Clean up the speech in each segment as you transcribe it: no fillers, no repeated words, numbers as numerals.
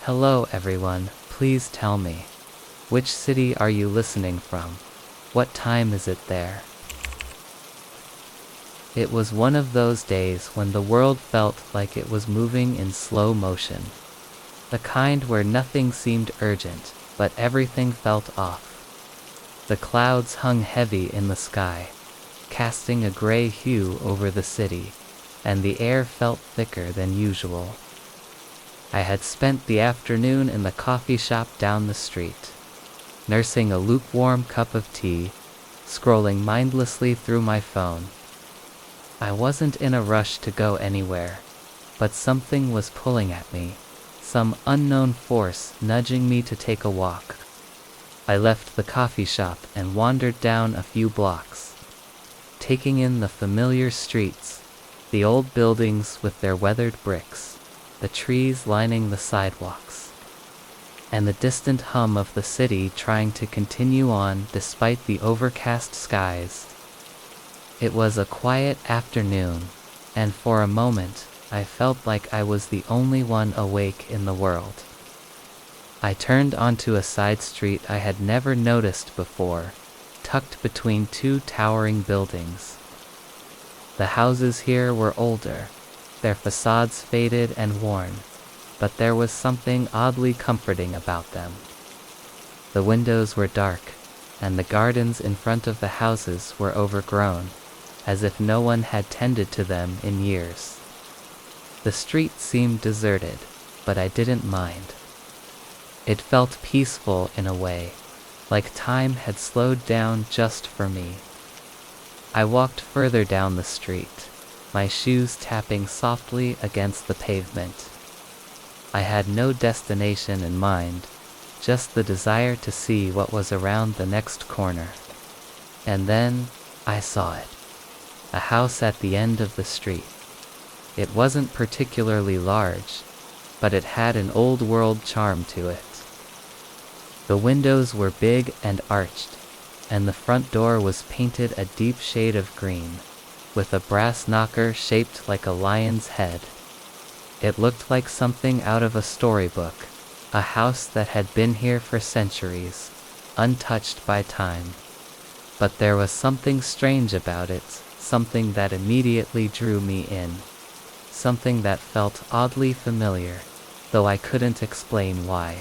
Hello everyone, please tell me. Which city are you listening from? What time is it there? It was one of those days when the world felt like it was moving in slow motion. The kind where nothing seemed urgent, but everything felt off. The clouds hung heavy in the sky, casting a gray hue over the city, and the air felt thicker than usual. I had spent the afternoon in the coffee shop down the street, nursing a lukewarm cup of tea, scrolling mindlessly through my phone. I wasn't in a rush to go anywhere, but something was pulling at me, some unknown force nudging me to take a walk. I left the coffee shop and wandered down a few blocks, taking in the familiar streets, the old buildings with their weathered bricks, the trees lining the sidewalks, and the distant hum of the city trying to continue on despite the overcast skies. It was a quiet afternoon, and for a moment I felt like I was the only one awake in the world. I turned onto a side street I had never noticed before, tucked between two towering buildings. The houses here were older, their facades faded and worn, but there was something oddly comforting about them. The windows were dark, and the gardens in front of the houses were overgrown, as if no one had tended to them in years. The street seemed deserted, but I didn't mind. It felt peaceful in a way, like time had slowed down just for me. I walked further down the street, my shoes tapping softly against the pavement. I had no destination in mind, just the desire to see what was around the next corner. And then I saw it. A house at the end of the street. It wasn't particularly large, but it had an old-world charm to it. The windows were big and arched, and the front door was painted a deep shade of green, with a brass knocker shaped like a lion's head. It looked like something out of a storybook, a house that had been here for centuries, untouched by time. But there was something strange about it, something that immediately drew me in, something that felt oddly familiar, though I couldn't explain why.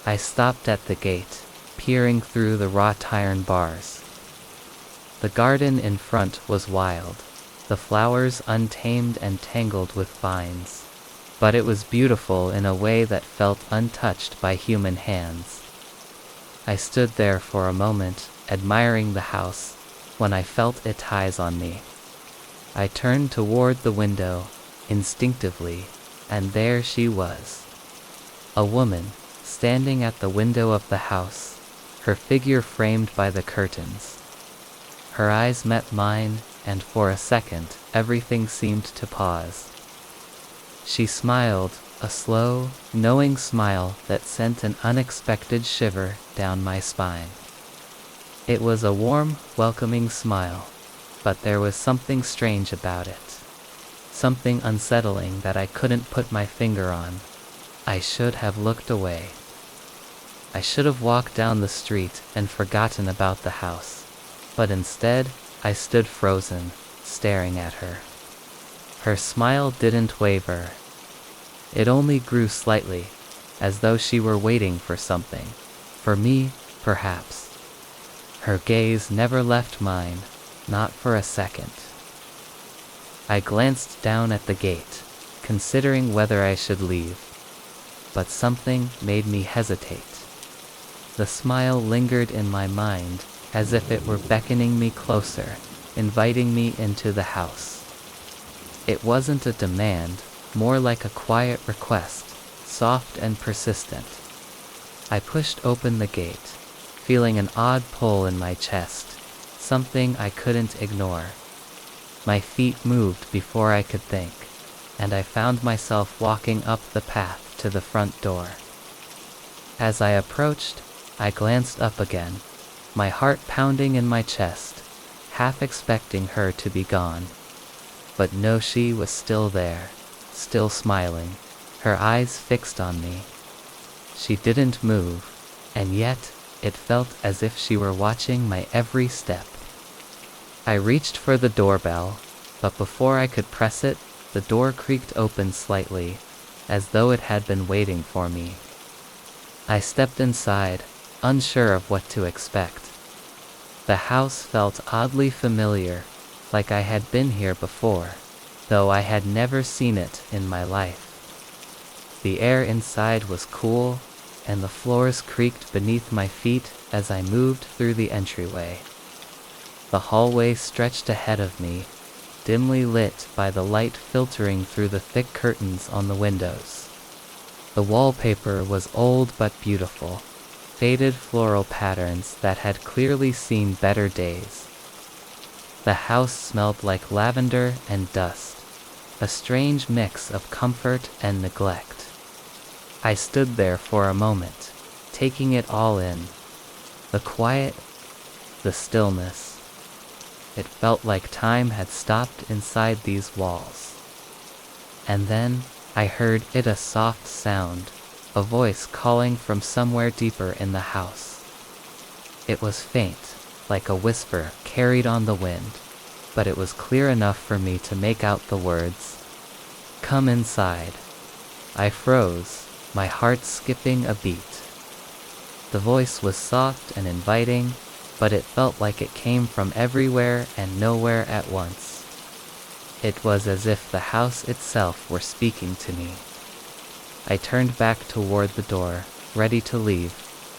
I stopped at the gate, peering through the wrought iron bars. The garden in front was wild, the flowers untamed and tangled with vines, but it was beautiful in a way that felt untouched by human hands. I stood there for a moment, admiring the house, when I felt its eyes on me. I turned toward the window, instinctively, and there she was. A woman, standing at the window of the house, her figure framed by the curtains. Her eyes met mine, and for a second, everything seemed to pause. She smiled, a slow, knowing smile that sent an unexpected shiver down my spine. It was a warm, welcoming smile, but there was something strange about it. Something unsettling that I couldn't put my finger on. I should have looked away. I should have walked down the street and forgotten about the house, but instead, I stood frozen, staring at her. Her smile didn't waver. It only grew slightly, as though she were waiting for something. For me, perhaps. Her gaze never left mine, not for a second. I glanced down at the gate, considering whether I should leave, but something made me hesitate. The smile lingered in my mind, as if it were beckoning me closer, inviting me into the house. It wasn't a demand, more like a quiet request, soft and persistent. I pushed open the gate, feeling an odd pull in my chest, something I couldn't ignore. My feet moved before I could think, and I found myself walking up the path to the front door. As I approached, I glanced up again, my heart pounding in my chest, half expecting her to be gone. But no, she was still there, still smiling, her eyes fixed on me, She didn't move, and yet, it felt as if she were watching my every step. I reached for the doorbell, but before I could press it, the door creaked open slightly, as though it had been waiting for me. I stepped inside, unsure of what to expect. The house felt oddly familiar, like I had been here before, though I had never seen it in my life. The air inside was cool, and the floors creaked beneath my feet as I moved through the entryway. The hallway stretched ahead of me, dimly lit by the light filtering through the thick curtains on the windows. The wallpaper was old but beautiful, faded floral patterns that had clearly seen better days. The house smelled like lavender and dust, a strange mix of comfort and neglect. I stood there for a moment, taking it all in. The quiet, the stillness. It felt like time had stopped inside these walls. And then I heard a soft sound, a voice calling from somewhere deeper in the house. It was faint, like a whisper carried on the wind, but it was clear enough for me to make out the words, "Come inside." I froze, my heart skipping a beat. The voice was soft and inviting, but it felt like it came from everywhere and nowhere at once. It was as if the house itself were speaking to me. I turned back toward the door, ready to leave,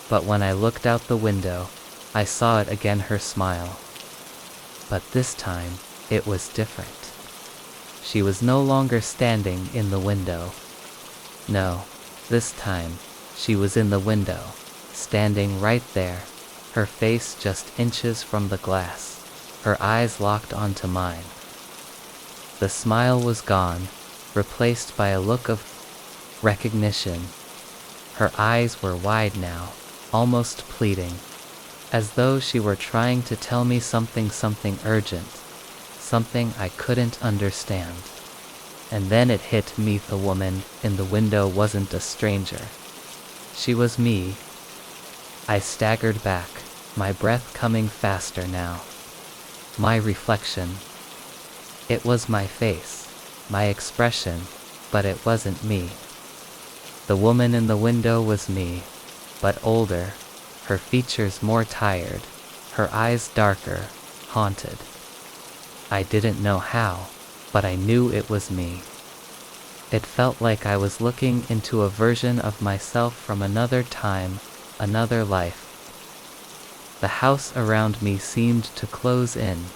but when I looked out the window, I saw it again, her smile. But this time, it was different. She was no longer standing in the window. No, this time, she was in the window, standing right there, her face just inches from the glass, her eyes locked onto mine. The smile was gone, replaced by a look of recognition. Her eyes were wide now, almost pleading, as though she were trying to tell me something urgent, something I couldn't understand. And then it hit me, the woman in the window wasn't a stranger. She was me. I staggered back, my breath coming faster now. My reflection. It was my face, my expression, but it wasn't me. The woman in the window was me, but older, her features more tired, her eyes darker, haunted. I didn't know how, but I knew it was me. It felt like I was looking into a version of myself from another time, another life. The house around me seemed to close in,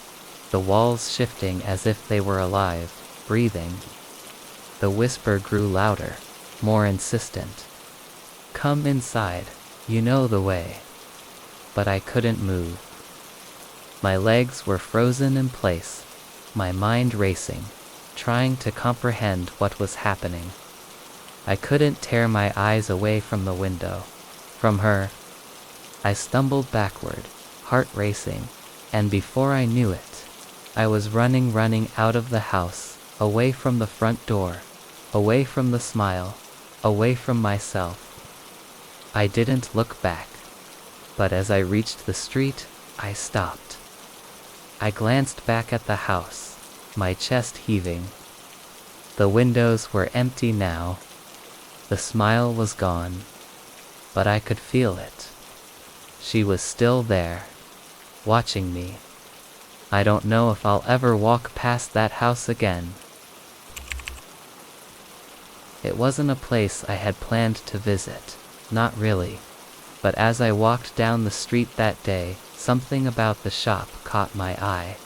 the walls shifting as if they were alive, breathing. The whisper grew louder, more insistent. "Come inside, you know the way." But I couldn't move. My legs were frozen in place, my mind racing, trying to comprehend what was happening. I couldn't tear my eyes away from the window, from her. I stumbled backward, heart racing, and before I knew it, I was running out of the house, away from the front door, away from the smile, away from myself. I didn't look back, but as I reached the street, I stopped. I glanced back at the house, my chest heaving. The windows were empty now. The smile was gone, but I could feel it. She was still there, watching me. I don't know if I'll ever walk past that house again. It wasn't a place I had planned to visit, not really. But as I walked down the street that day, something about the shop caught my eye.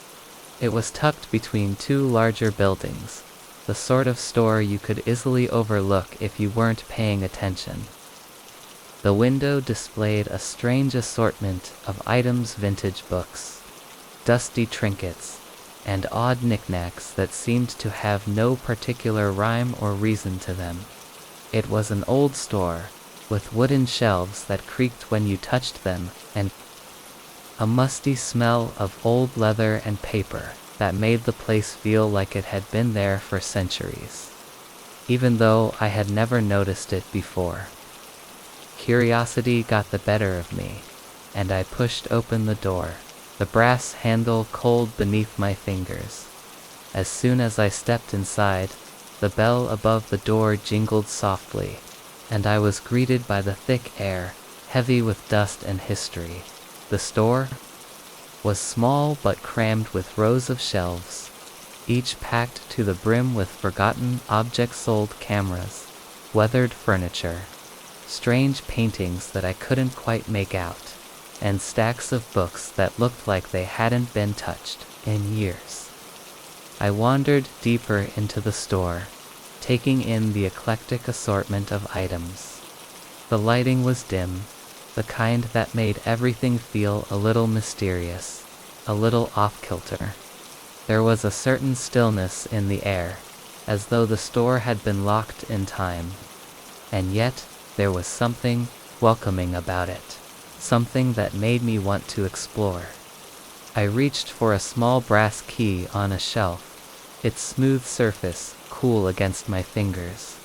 It was tucked between two larger buildings, the sort of store you could easily overlook if you weren't paying attention. The window displayed a strange assortment of items, vintage books, dusty trinkets, and odd knickknacks that seemed to have no particular rhyme or reason to them. It was an old store, with wooden shelves that creaked when you touched them, and a musty smell of old leather and paper that made the place feel like it had been there for centuries, even though I had never noticed it before. Curiosity got the better of me, and I pushed open the door, the brass handle cold beneath my fingers. As soon as I stepped inside, the bell above the door jingled softly, and I was greeted by the thick air, heavy with dust and history. The store was small but crammed with rows of shelves, each packed to the brim with forgotten objects, old cameras, weathered furniture, strange paintings that I couldn't quite make out, and stacks of books that looked like they hadn't been touched in years. I wandered deeper into the store, taking in the eclectic assortment of items. The lighting was dim, the kind that made everything feel a little mysterious, a little off-kilter. There was a certain stillness in the air, as though the store had been locked in time. And yet, there was something welcoming about it, something that made me want to explore. I reached for a small brass key on a shelf, its smooth surface cool against my fingers.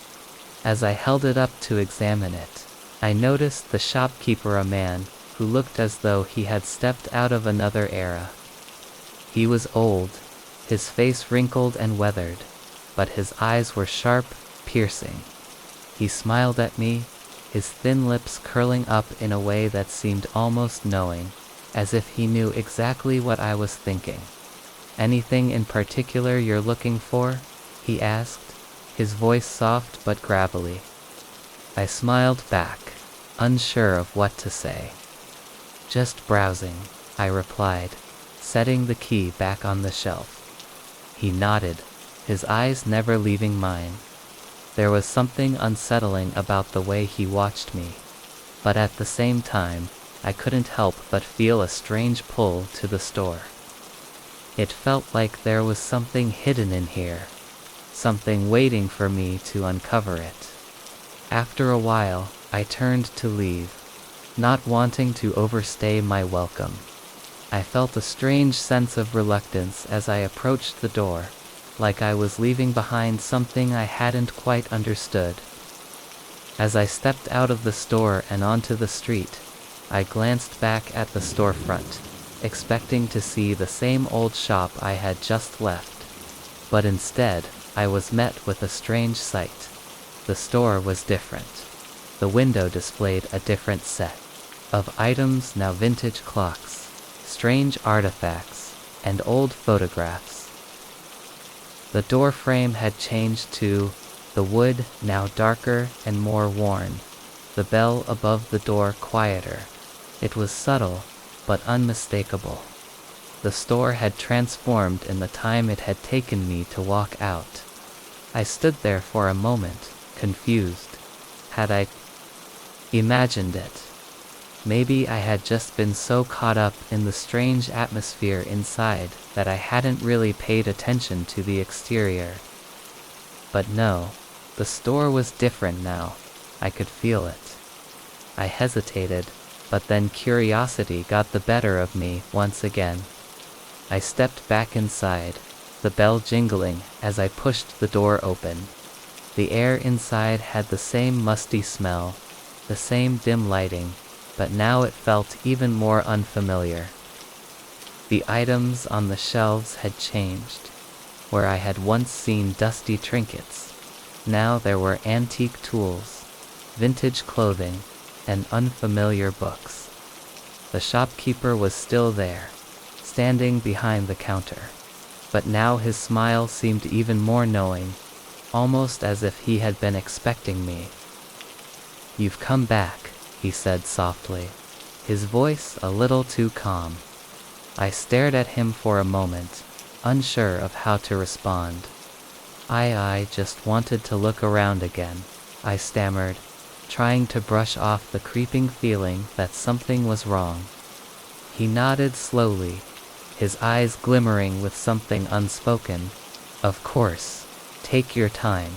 As I held it up to examine it, I noticed the shopkeeper, a man who looked as though he had stepped out of another era. He was old, his face wrinkled and weathered, but his eyes were sharp, piercing. He smiled at me, his thin lips curling up in a way that seemed almost knowing, as if he knew exactly what I was thinking. "Anything in particular you're looking for?" he asked, his voice soft but gravelly. I smiled back, unsure of what to say. "Just browsing," I replied, setting the key back on the shelf. He nodded, his eyes never leaving mine. There was something unsettling about the way he watched me, but at the same time, I couldn't help but feel a strange pull to the store. It felt like there was something hidden in here, something waiting for me to uncover it. After a while, I turned to leave, not wanting to overstay my welcome. I felt a strange sense of reluctance as I approached the door, like I was leaving behind something I hadn't quite understood. As I stepped out of the store and onto the street, I glanced back at the storefront, expecting to see the same old shop I had just left. But instead, I was met with a strange sight. The store was different. The window displayed a different set of items, now vintage clocks, strange artifacts, and old photographs. The door frame had changed too, the wood now darker and more worn, the bell above the door quieter. It was subtle, but unmistakable. The store had transformed in the time it had taken me to walk out. I stood there for a moment, confused. Had I imagined it? Maybe I had just been so caught up in the strange atmosphere inside that I hadn't really paid attention to the exterior. But no, the store was different now. I could feel it. I hesitated, but then curiosity got the better of me once again. I stepped back inside, the bell jingling as I pushed the door open. The air inside had the same musty smell, the same dim lighting, but now it felt even more unfamiliar. The items on the shelves had changed. Where I had once seen dusty trinkets, now there were antique tools, vintage clothing, and unfamiliar books. The shopkeeper was still there, standing behind the counter, but now his smile seemed even more knowing, almost as if he had been expecting me. "You've come back," he said softly, his voice a little too calm. I stared at him for a moment, unsure of how to respond. I just wanted to look around again," I stammered, trying to brush off the creeping feeling that something was wrong. He nodded slowly, his eyes glimmering with something unspoken. "Of course, take your time."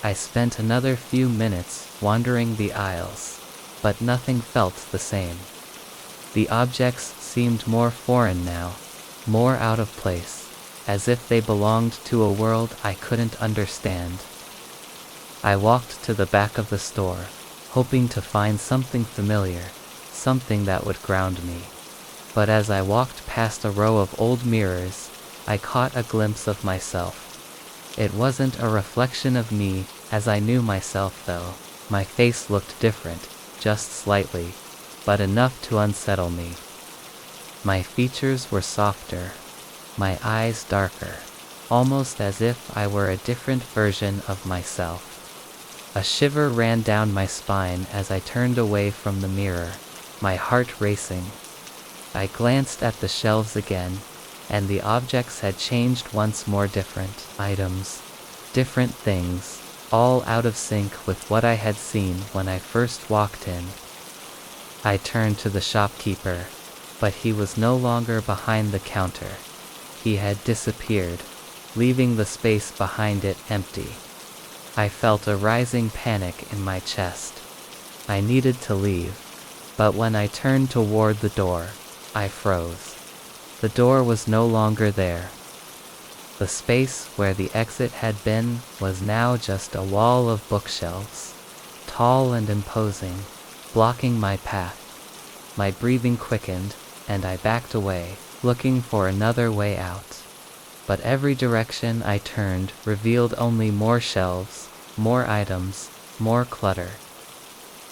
I spent another few minutes wandering the aisles, but nothing felt the same. The objects seemed more foreign now, more out of place, as if they belonged to a world I couldn't understand. I walked to the back of the store, hoping to find something familiar, something that would ground me. But as I walked past a row of old mirrors, I caught a glimpse of myself. It wasn't a reflection of me as I knew myself though. My face looked different, just slightly, but enough to unsettle me. My features were softer, my eyes darker, almost as if I were a different version of myself. A shiver ran down my spine as I turned away from the mirror, my heart racing. I glanced at the shelves again, and the objects had changed once more. Different items, different things, all out of sync with what I had seen when I first walked in. I turned to the shopkeeper, but he was no longer behind the counter. He had disappeared, leaving the space behind it empty. I felt a rising panic in my chest. I needed to leave, but when I turned toward the door, I froze. The door was no longer there. The space where the exit had been was now just a wall of bookshelves, tall and imposing, blocking my path. My breathing quickened, and I backed away, looking for another way out. But every direction I turned revealed only more shelves, more items, more clutter.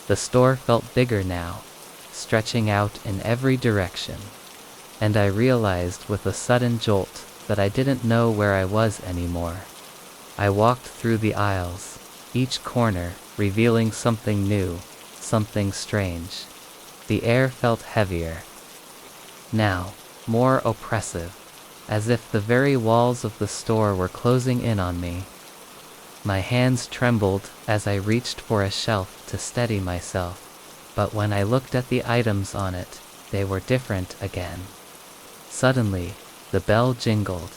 The store felt bigger now, stretching out in every direction. And I realized with a sudden jolt that I didn't know where I was anymore. I walked through the aisles, each corner revealing something new, something strange. The air felt heavier. Now, more oppressive, as if the very walls of the store were closing in on me. My hands trembled as I reached for a shelf to steady myself, but when I looked at the items on it, they were different again. Suddenly, the bell jingled.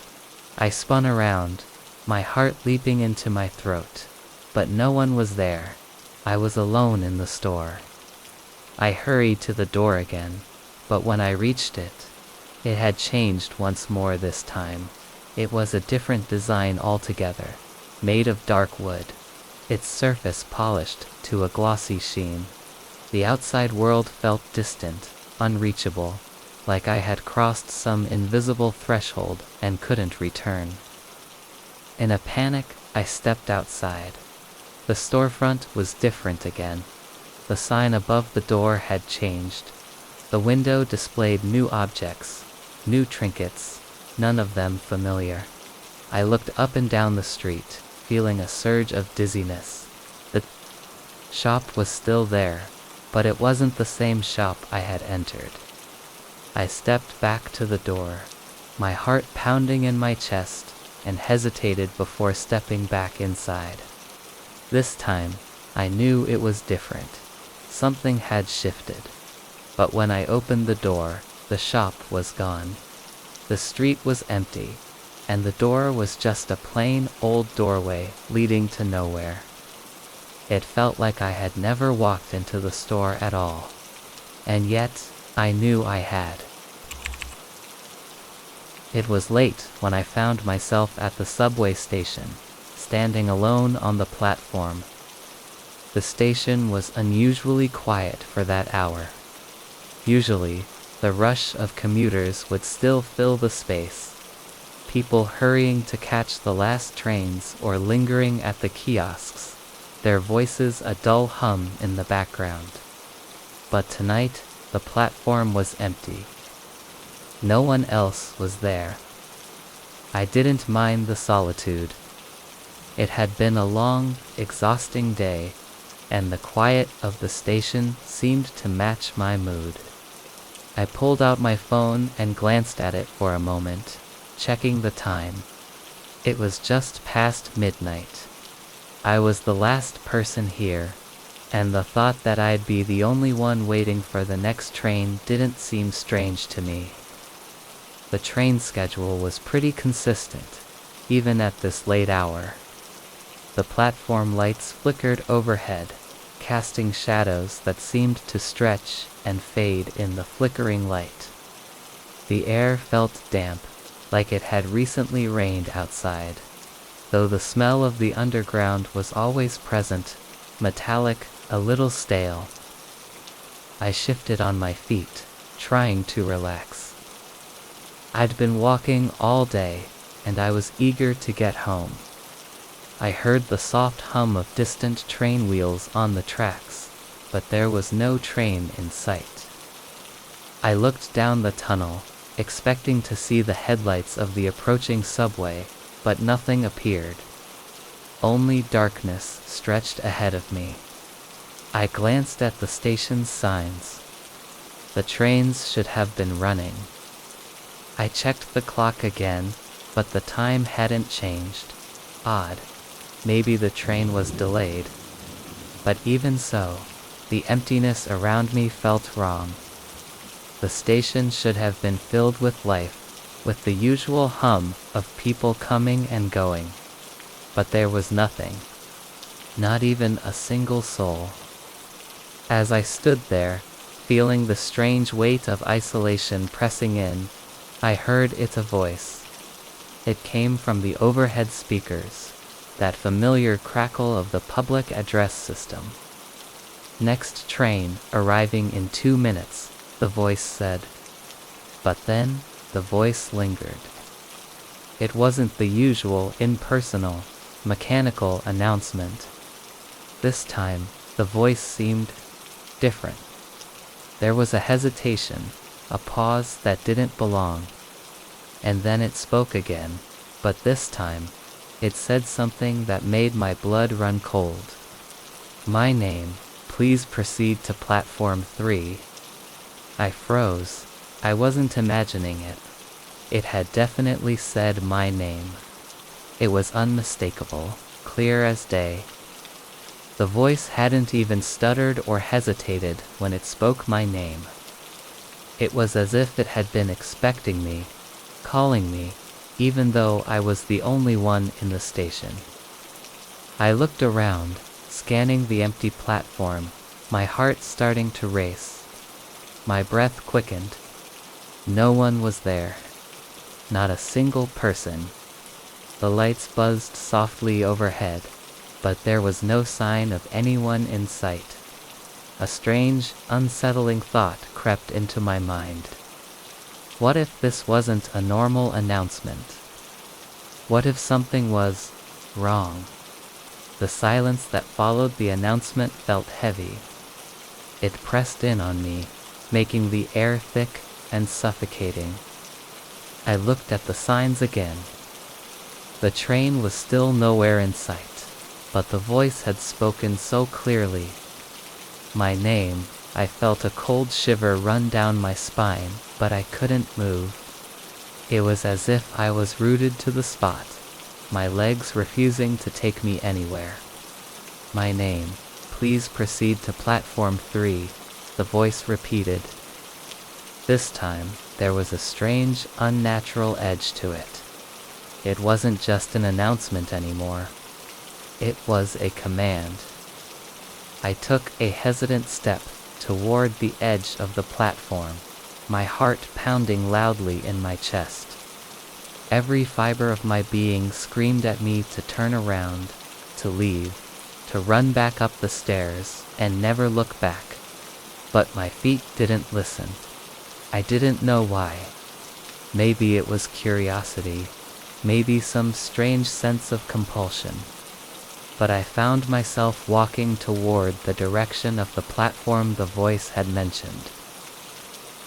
I spun around, my heart leaping into my throat, but no one was there. I was alone in the store. I hurried to the door again, but when I reached it, it had changed once more this time. It was a different design altogether, made of dark wood, its surface polished to a glossy sheen. The outside world felt distant, unreachable, like I had crossed some invisible threshold and couldn't return. In a panic, I stepped outside. The storefront was different again. The sign above the door had changed. The window displayed new objects, new trinkets, none of them familiar. I looked up and down the street, feeling a surge of dizziness. The shop was still there, but it wasn't the same shop I had entered. I stepped back to the door, my heart pounding in my chest, and hesitated before stepping back inside. This time, I knew it was different. Something had shifted. But when I opened the door, the shop was gone. The street was empty, and the door was just a plain old doorway leading to nowhere. It felt like I had never walked into the store at all. And yet, I knew I had. It was late when I found myself at the subway station, standing alone on the platform. The station was unusually quiet for that hour. Usually, the rush of commuters would still fill the space. People hurrying to catch the last trains or lingering at the kiosks, their voices a dull hum in the background. But tonight, the platform was empty. No one else was there. I didn't mind the solitude. It had been a long, exhausting day, and the quiet of the station seemed to match my mood. I pulled out my phone and glanced at it for a moment, checking the time. It was just past midnight. I was the last person here, and the thought that I'd be the only one waiting for the next train didn't seem strange to me. The train schedule was pretty consistent, even at this late hour. The platform lights flickered overhead, casting shadows that seemed to stretch and fade in the flickering light. The air felt damp, like it had recently rained outside, though the smell of the underground was always present, metallic, a little stale. I shifted on my feet, trying to relax. I'd been walking all day, and I was eager to get home. I heard the soft hum of distant train wheels on the tracks, but there was no train in sight. I looked down the tunnel, expecting to see the headlights of the approaching subway, but nothing appeared. Only darkness stretched ahead of me. I glanced at the station's signs. The trains should have been running. I checked the clock again, but the time hadn't changed. Odd. Maybe the train was delayed. But even so, the emptiness around me felt wrong. The station should have been filled with life, with the usual hum of people coming and going. But there was nothing. Not even a single soul. As I stood there, feeling the strange weight of isolation pressing in, I heard it a voice. It came from the overhead speakers, that familiar crackle of the public address system. "Next train, arriving in 2 minutes," the voice said. But then, the voice lingered. It wasn't the usual impersonal, mechanical announcement. This time, the voice seemed different. There was a hesitation, a pause that didn't belong. And then it spoke again, but this time, it said something that made my blood run cold. "My name, please proceed to platform 3. I froze. I wasn't imagining it. It had definitely said my name. It was unmistakable, clear as day. The voice hadn't even stuttered or hesitated when it spoke my name. It was as if it had been expecting me, calling me, even though I was the only one in the station. I looked around, scanning the empty platform, my heart starting to race. My breath quickened. No one was there. Not a single person. The lights buzzed softly overhead, but there was no sign of anyone in sight. A strange, unsettling thought crept into my mind. What if this wasn't a normal announcement? What if something was wrong? The silence that followed the announcement felt heavy. It pressed in on me, making the air thick and suffocating. I looked at the signs again. The train was still nowhere in sight, but the voice had spoken so clearly. My name. I felt a cold shiver run down my spine, but I couldn't move. It was as if I was rooted to the spot, my legs refusing to take me anywhere. "My name. Please proceed to platform 3, the voice repeated. This time, there was a strange, unnatural edge to it. It wasn't just an announcement anymore. It was a command. I took a hesitant step toward the edge of the platform, my heart pounding loudly in my chest. Every fiber of my being screamed at me to turn around, to leave, to run back up the stairs, and never look back. But my feet didn't listen. I didn't know why. Maybe it was curiosity, maybe some strange sense of compulsion. But I found myself walking toward the direction of the platform the voice had mentioned.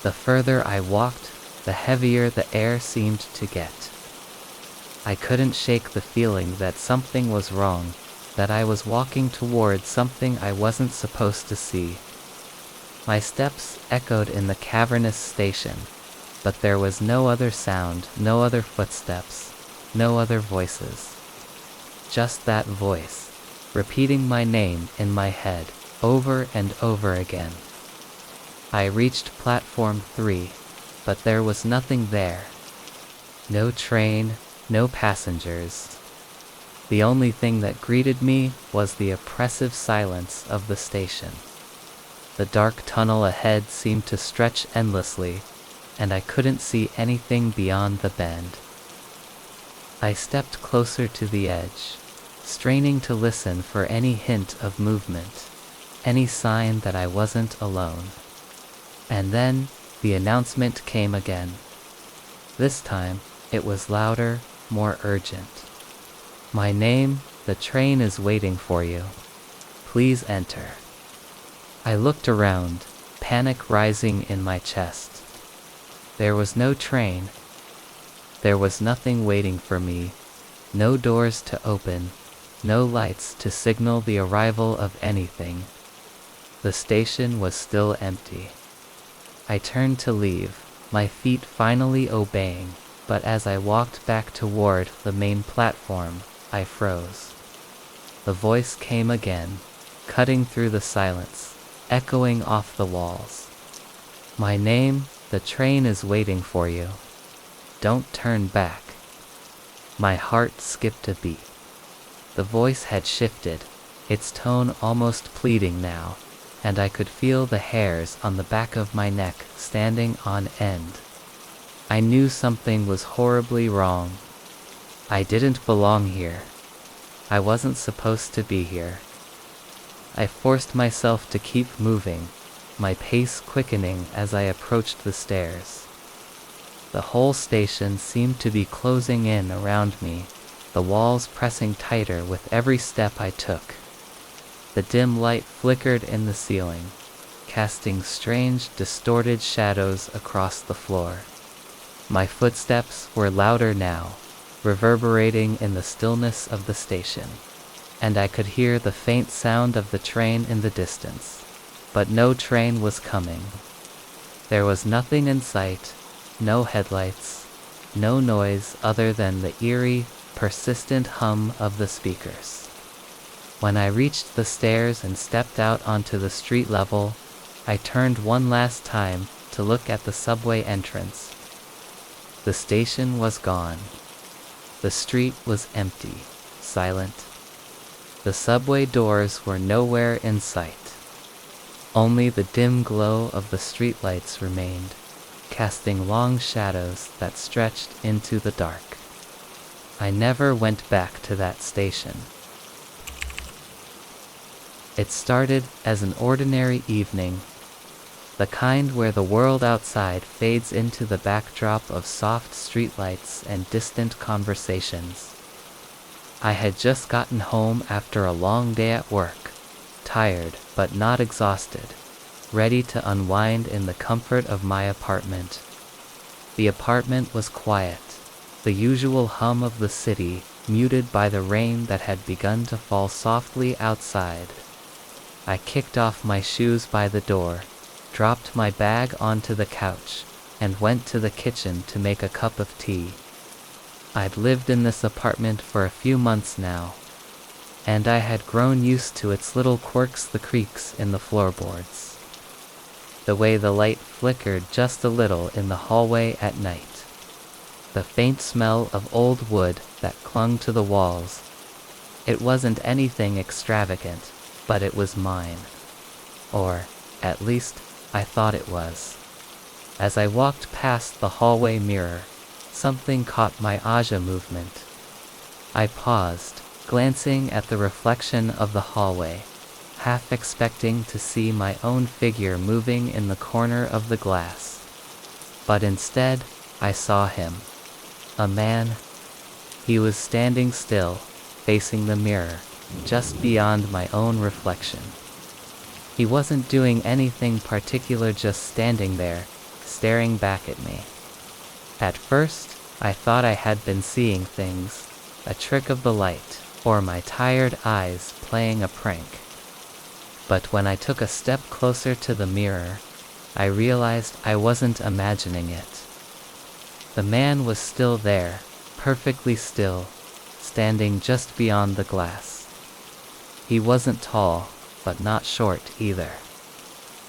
The further I walked, the heavier the air seemed to get. I couldn't shake the feeling that something was wrong, that I was walking toward something I wasn't supposed to see. My steps echoed in the cavernous station, but there was no other sound, no other footsteps, no other voices. Just that voice, repeating my name in my head, over and over again. I reached platform 3, but there was nothing there. No train, no passengers. The only thing that greeted me was the oppressive silence of the station. The dark tunnel ahead seemed to stretch endlessly, and I couldn't see anything beyond the bend. I stepped closer to the edge, straining to listen for any hint of movement. any sign that I wasn't alone. And then, the announcement came again. This time, it was louder, more urgent. "My name, the train is waiting for you. Please enter." I looked around, panic rising in my chest. There was no train. There was nothing waiting for me, no doors to open, no lights to signal the arrival of anything. The station was still empty. I turned to leave, my feet finally obeying, but as I walked back toward the main platform, I froze. The voice came again, cutting through the silence, echoing off the walls. "My name, the train is waiting for you. Don't turn back." My heart skipped a beat. The voice had shifted, its tone almost pleading now, and I could feel the hairs on the back of my neck standing on end. I knew something was horribly wrong. I didn't belong here. I wasn't supposed to be here. I forced myself to keep moving, my pace quickening as I approached the stairs. The whole station seemed to be closing in around me, the walls pressing tighter with every step I took. The dim light flickered in the ceiling, casting strange, distorted shadows across the floor. My footsteps were louder now, reverberating in the stillness of the station, and I could hear the faint sound of the train in the distance. But no train was coming. There was nothing in sight, no headlights, no noise other than the eerie, persistent hum of the speakers. When I reached the stairs and stepped out onto the street level, I turned one last time to look at the subway entrance. The station was gone. The street was empty, silent. The subway doors were nowhere in sight. Only the dim glow of the streetlights remained, casting long shadows that stretched into the dark. I never went back to that station. It started as an ordinary evening, the kind where the world outside fades into the backdrop of soft streetlights and distant conversations. I had just gotten home after a long day at work, tired but not exhausted, ready to unwind in the comfort of my apartment. The apartment was quiet, the usual hum of the city muted by the rain that had begun to fall softly outside. I kicked off my shoes by the door, dropped my bag onto the couch, and went to the kitchen to make a cup of tea. I'd lived in this apartment for a few months now, and I had grown used to its little quirks, the creaks in the floorboards, the way the light flickered just a little in the hallway at night, the faint smell of old wood that clung to the walls. It wasn't anything extravagant, but it was mine. Or, at least, I thought it was. As I walked past the hallway mirror, something caught my eye movement. I paused, glancing at the reflection of the hallway, half expecting to see my own figure moving in the corner of the glass. But instead, I saw him. A man. He was standing still, facing the mirror, just beyond my own reflection. He wasn't doing anything particular, just standing there, staring back at me. At first, I thought I had been seeing things, a trick of the light, or my tired eyes playing a prank. But when I took a step closer to the mirror, I realized I wasn't imagining it. The man was still there, perfectly still, standing just beyond the glass. He wasn't tall, but not short either.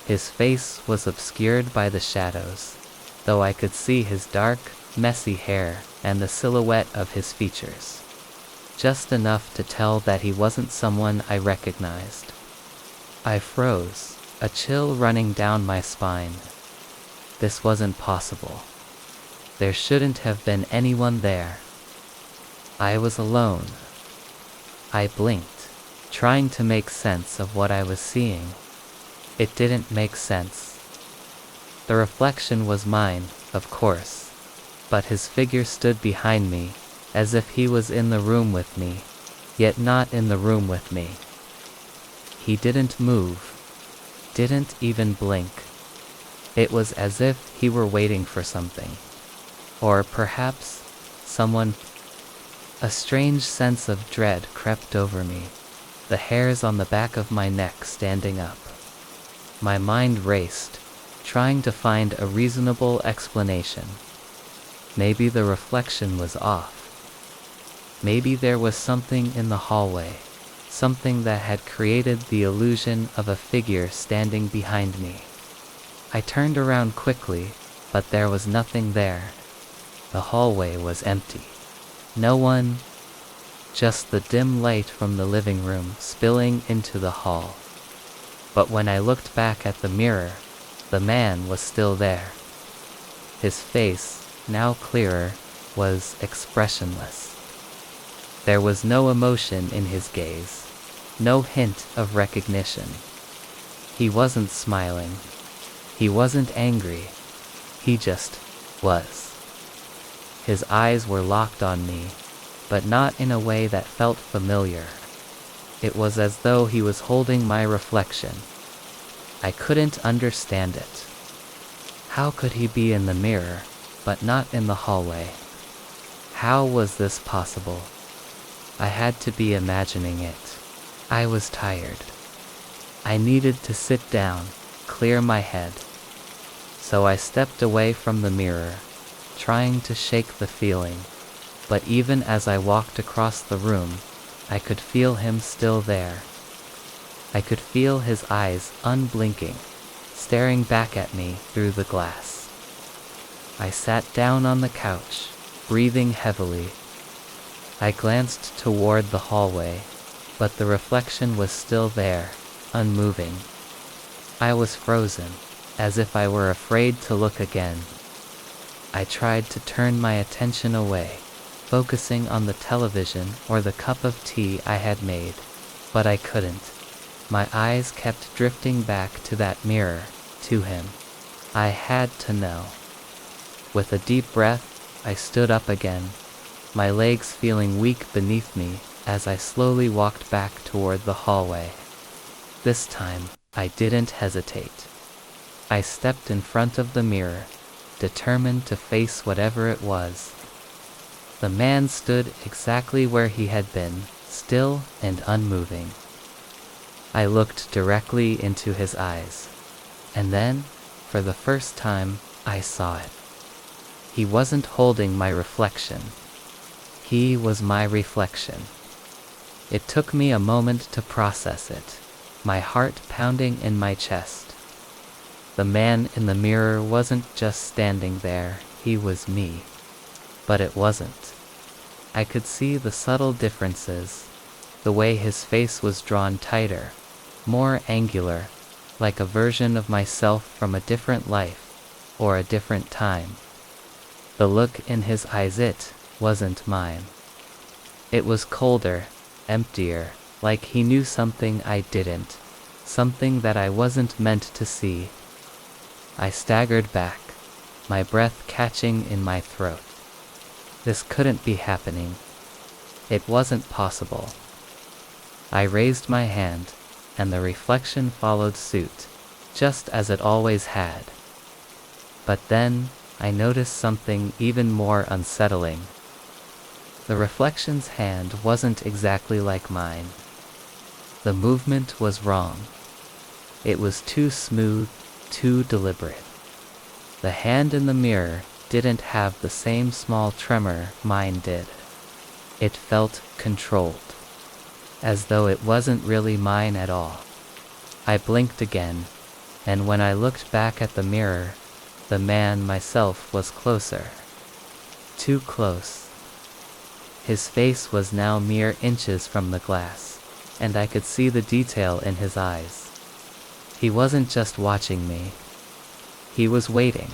His face was obscured by the shadows, though I could see his dark, messy hair and the silhouette of his features. Just enough to tell that he wasn't someone I recognized. I froze, a chill running down my spine. This wasn't possible. There shouldn't have been anyone there. I was alone. I blinked, trying to make sense of what I was seeing, It didn't make sense. The reflection was mine, of course, but his figure stood behind me, as if he was in the room with me, yet not in the room with me. He didn't move, didn't even blink. It was as if he were waiting for something. Or perhaps someone. A strange sense of dread crept over me, the hairs on the back of my neck standing up. My mind raced, trying to find a reasonable explanation. Maybe the reflection was off. Maybe there was something in the hallway, something that had created the illusion of a figure standing behind me. I turned around quickly, but there was nothing there. The hallway was empty. No one, just the dim light from the living room spilling into the hall. But when I looked back at the mirror, the man was still there. His face, now clearer, was expressionless. There was no emotion in his gaze, no hint of recognition. He wasn't smiling. He wasn't angry. He just was. His eyes were locked on me, but not in a way that felt familiar. It was as though he was holding my reflection. I couldn't understand it. How could he be in the mirror, but not in the hallway? How was this possible? I had to be imagining it. I was tired. I needed to sit down, clear my head. So I stepped away from the mirror, trying to shake the feeling, but even as I walked across the room, I could feel him still there. I could feel his eyes unblinking, staring back at me through the glass. I sat down on the couch, breathing heavily. I glanced toward the hallway, but the reflection was still there, unmoving. I was frozen, as if I were afraid to look again. I tried to turn my attention away, focusing on the television or the cup of tea I had made, but I couldn't. My eyes kept drifting back to that mirror, to him. I had to know. With a deep breath, I stood up again, my legs feeling weak beneath me as I slowly walked back toward the hallway. This time, I didn't hesitate. I stepped in front of the mirror, determined to face whatever it was. The man stood exactly where he had been, still and unmoving. I looked directly into his eyes, and then, for the first time, I saw it. He wasn't holding my reflection. He was my reflection. It took me a moment to process it, my heart pounding in my chest. The man in the mirror wasn't just standing there, he was me. But it wasn't. I could see the subtle differences, the way his face was drawn tighter, more angular, like a version of myself from a different life, or a different time. The look in his eyes, it wasn't mine. It was colder, emptier, like he knew something I didn't, something that I wasn't meant to see. I staggered back, my breath catching in my throat. This couldn't be happening. It wasn't possible. I raised my hand, and the reflection followed suit, just as it always had. But then, I noticed something even more unsettling. The reflection's hand wasn't exactly like mine. The movement was wrong. It was too smooth, too deliberate. The hand in the mirror didn't have the same small tremor mine did. It felt controlled, as though it wasn't really mine at all. I blinked again, and when I looked back at the mirror, the man myself was closer. Too close. His face was now mere inches from the glass, and I could see the detail in his eyes. He wasn't just watching me. He was waiting.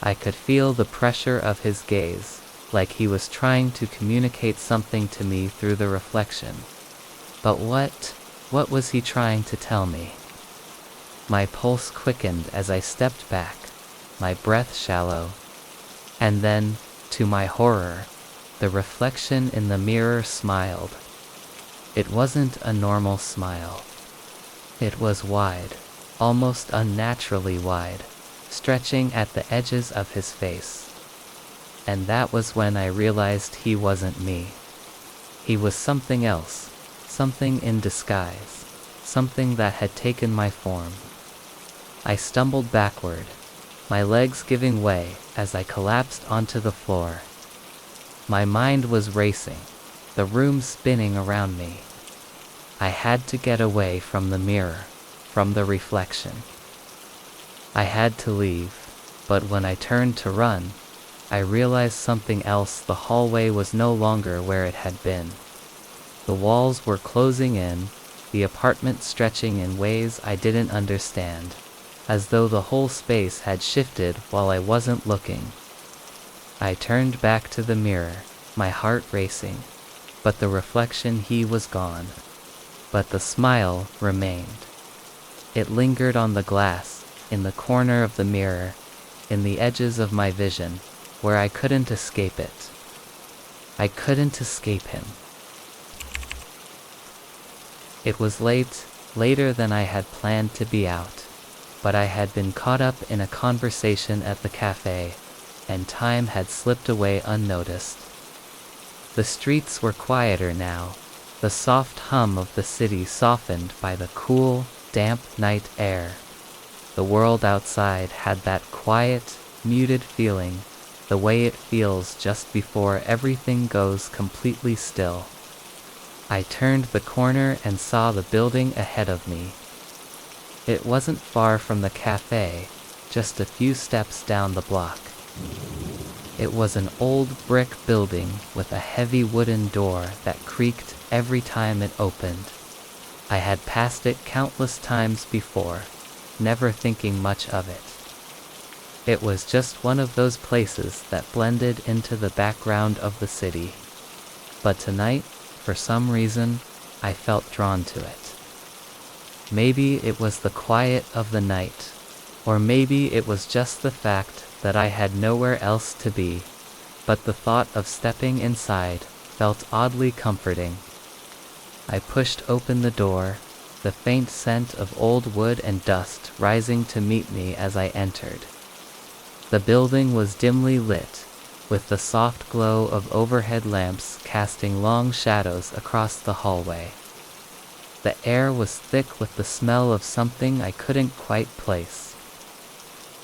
I could feel the pressure of his gaze, like he was trying to communicate something to me through the reflection. But what was he trying to tell me? My pulse quickened as I stepped back, my breath shallow. And then, to my horror, the reflection in the mirror smiled. It wasn't a normal smile. It was wide, almost unnaturally wide, stretching at the edges of his face. And that was when I realized he wasn't me. He was something else, something in disguise, something that had taken my form. I stumbled backward, my legs giving way as I collapsed onto the floor. My mind was racing, the room spinning around me. I had to get away from the mirror, from the reflection. I had to leave, but when I turned to run, I realized something else. The hallway was no longer where it had been. The walls were closing in, the apartment stretching in ways I didn't understand, as though the whole space had shifted while I wasn't looking. I turned back to the mirror, my heart racing, but the reflection, he was gone. But the smile remained. It lingered on the glass, in the corner of the mirror, in the edges of my vision, where I couldn't escape it. I couldn't escape him. It was late, later than I had planned to be out, but I had been caught up in a conversation at the cafe, and time had slipped away unnoticed. The streets were quieter now, the soft hum of the city softened by the cool, damp night air. The world outside had that quiet, muted feeling, the way it feels just before everything goes completely still. I turned the corner and saw the building ahead of me. It wasn't far from the cafe, just a few steps down the block. It was an old brick building with a heavy wooden door that creaked every time it opened. I had passed it countless times before, never thinking much of it. It was just one of those places that blended into the background of the city. But tonight, for some reason, I felt drawn to it. Maybe it was the quiet of the night, or maybe it was just the fact that I had nowhere else to be, but the thought of stepping inside felt oddly comforting. I pushed open the door, the faint scent of old wood and dust rising to meet me as I entered. The building was dimly lit, with the soft glow of overhead lamps casting long shadows across the hallway. The air was thick with the smell of something I couldn't quite place.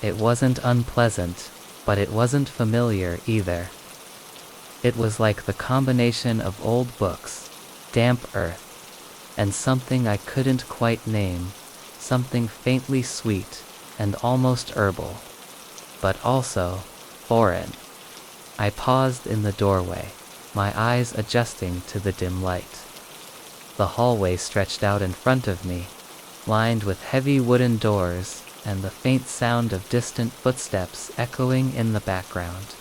It wasn't unpleasant, but it wasn't familiar either. It was like the combination of old books, damp earth, and something I couldn't quite name, something faintly sweet and almost herbal, but also foreign. I paused in the doorway, my eyes adjusting to the dim light. The hallway stretched out in front of me, lined with heavy wooden doors and the faint sound of distant footsteps echoing in the background.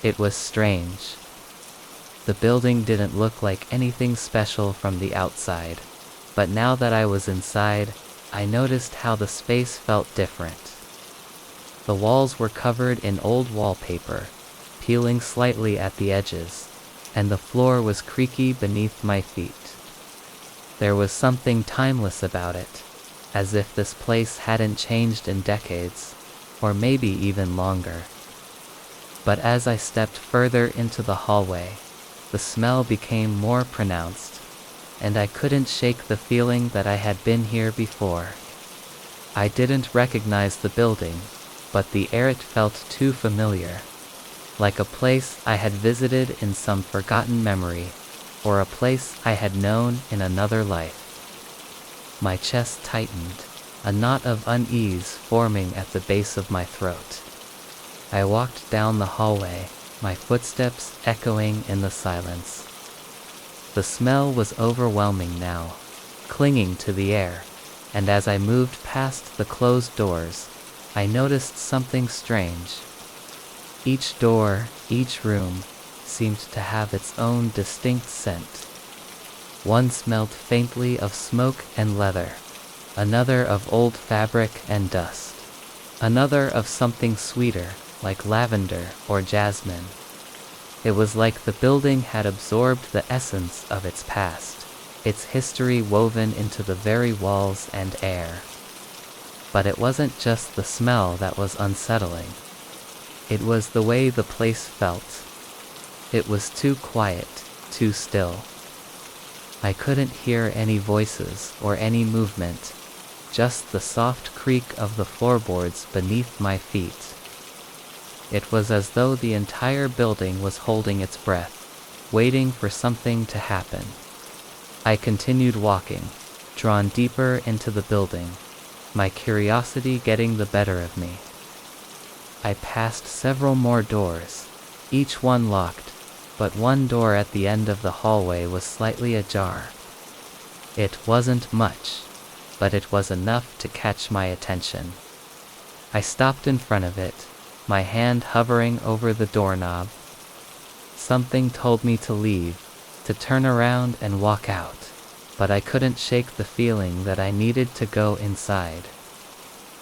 It was strange. The building didn't look like anything special from the outside, but now that I was inside, I noticed how the space felt different. The walls were covered in old wallpaper, peeling slightly at the edges, and the floor was creaky beneath my feet. There was something timeless about it, as if this place hadn't changed in decades, or maybe even longer. But as I stepped further into the hallway, the smell became more pronounced, and I couldn't shake the feeling that I had been here before. I didn't recognize the building, but the air, it felt too familiar, like a place I had visited in some forgotten memory, or a place I had known in another life. My chest tightened, a knot of unease forming at the base of my throat. I walked down the hallway, my footsteps echoing in the silence. The smell was overwhelming now, clinging to the air, and as I moved past the closed doors, I noticed something strange. Each door, each room, seemed to have its own distinct scent. One smelled faintly of smoke and leather. another of old fabric and dust, another of something sweeter, like lavender or jasmine. It was like the building had absorbed the essence of its past, its history woven into the very walls and air. But it wasn't just the smell that was unsettling. It was the way the place felt. It was too quiet, too still. I couldn't hear any voices or any movement, just the soft creak of the floorboards beneath my feet. It was as though the entire building was holding its breath, waiting for something to happen. I continued walking, drawn deeper into the building, my curiosity getting the better of me. I passed several more doors, each one locked, but one door at the end of the hallway was slightly ajar. It wasn't much, but it was enough to catch my attention. I stopped in front of it, my hand hovering over the doorknob. Something told me to leave, to turn around and walk out, but I couldn't shake the feeling that I needed to go inside.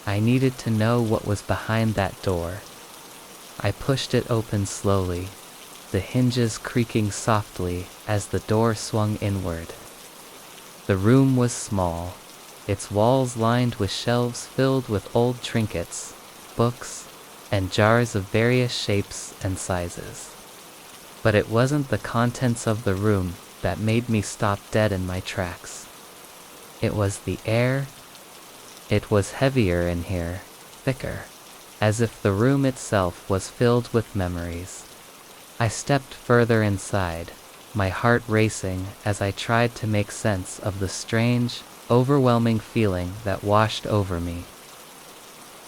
I needed to know what was behind that door. I pushed it open slowly, the hinges creaking softly as the door swung inward. The room was small, its walls lined with shelves filled with old trinkets, books, and jars of various shapes and sizes. But it wasn't the contents of the room that made me stop dead in my tracks. It was the air. It was heavier in here, thicker, as if the room itself was filled with memories. I stepped further inside, my heart racing as I tried to make sense of the strange, overwhelming feeling that washed over me.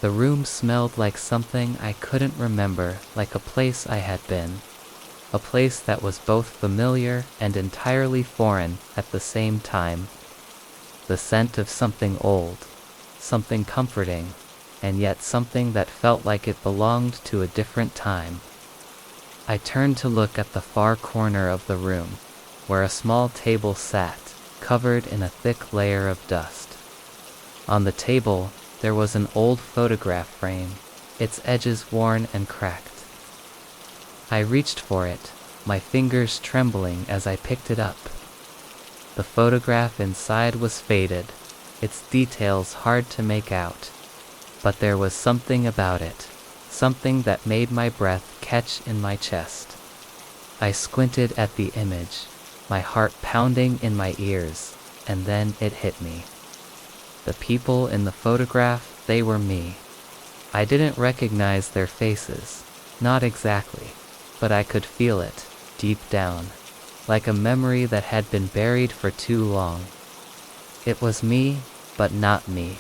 The room smelled like something I couldn't remember, like a place I had been, a place that was both familiar and entirely foreign at the same time. The scent of something old, something comforting, and yet something that felt like it belonged to a different time. I turned to look at the far corner of the room, where a small table sat, covered in a thick layer of dust. On the table, there was an old photograph frame, its edges worn and cracked. I reached for it, my fingers trembling as I picked it up. The photograph inside was faded, its details hard to make out, but there was something about it, something that made my breath catch in my chest. I squinted at the image, my heart pounding in my ears, and then it hit me. The people in the photograph, they were me. I didn't recognize their faces, not exactly, but I could feel it, deep down, like a memory that had been buried for too long. It was me, but not me.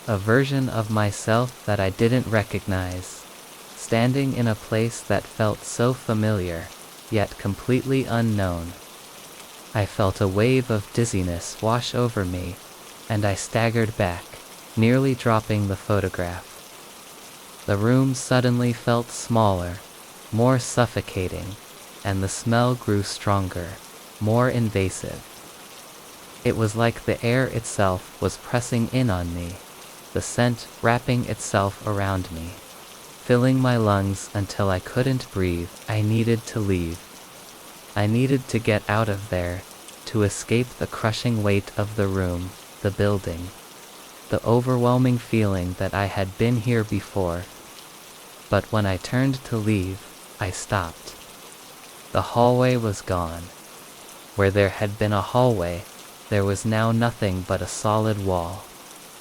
A version of myself that I didn't recognize, standing in a place that felt so familiar, yet completely unknown. I felt a wave of dizziness wash over me, and I staggered back, nearly dropping the photograph. The room suddenly felt smaller, more suffocating, and the smell grew stronger, more invasive. It was like the air itself was pressing in on me, the scent wrapping itself around me, filling my lungs until I couldn't breathe. I needed to leave. I needed to get out of there, to escape the crushing weight of the room, the building, the overwhelming feeling that I had been here before. But when I turned to leave, I stopped. The hallway was gone. Where there had been a hallway, there was now nothing but a solid wall,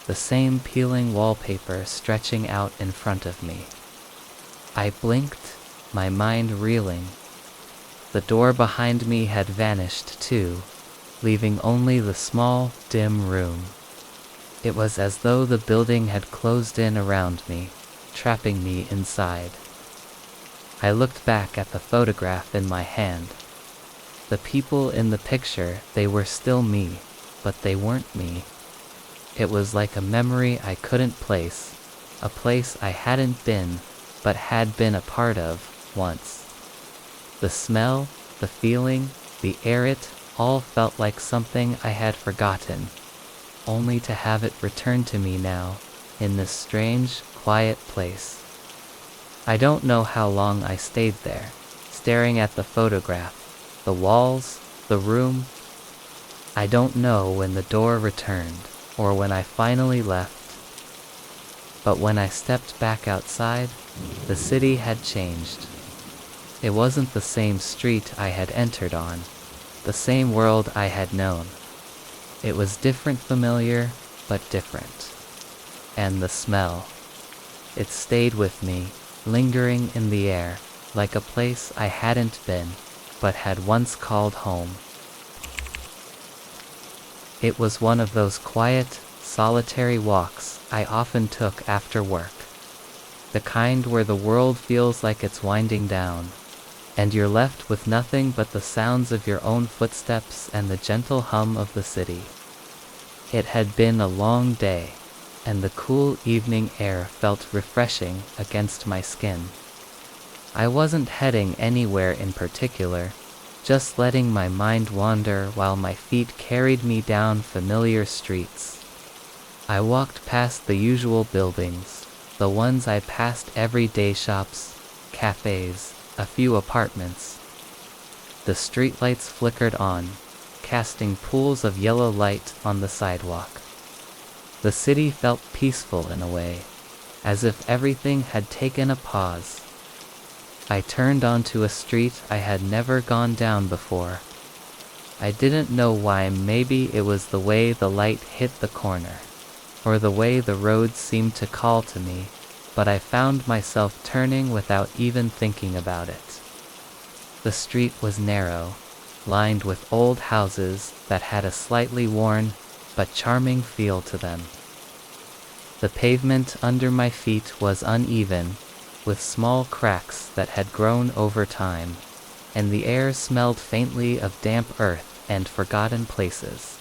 the same peeling wallpaper stretching out in front of me. I blinked, my mind reeling. The door behind me had vanished too, leaving only the small, dim room. It was as though the building had closed in around me, trapping me inside. I looked back at the photograph in my hand. The people in the picture, they were still me, but they weren't me. It was like a memory I couldn't place, a place I hadn't been, but had been a part of, once. The smell, the feeling, the air, it all felt like something I had forgotten. only to have it return to me now, in this strange, quiet place. I don't know how long I stayed there, staring at the photograph, the walls, the room. I don't know when the door returned, or when I finally left. But when I stepped back outside, the city had changed. It wasn't the same street I had entered on, the same world I had known. It was different, familiar, but different. And the smell. It stayed with me, lingering in the air, like a place I hadn't been, but had once called home. It was one of those quiet, solitary walks I often took after work. The kind where the world feels like it's winding down, and you're left with nothing but the sounds of your own footsteps and the gentle hum of the city. It had been a long day, and the cool evening air felt refreshing against my skin. I wasn't heading anywhere in particular, just letting my mind wander while my feet carried me down familiar streets. I walked past the usual buildings, the ones I passed every day: shops, cafes, a few apartments. The streetlights flickered on, casting pools of yellow light on the sidewalk. The city felt peaceful in a way, as if everything had taken a pause. I turned onto a street I had never gone down before. I didn't know why. Maybe it was the way the light hit the corner, or the way the road seemed to call to me, but I found myself turning without even thinking about it. The street was narrow, lined with old houses that had a slightly worn but charming feel to them. The pavement under my feet was uneven, with small cracks that had grown over time, and the air smelled faintly of damp earth and forgotten places.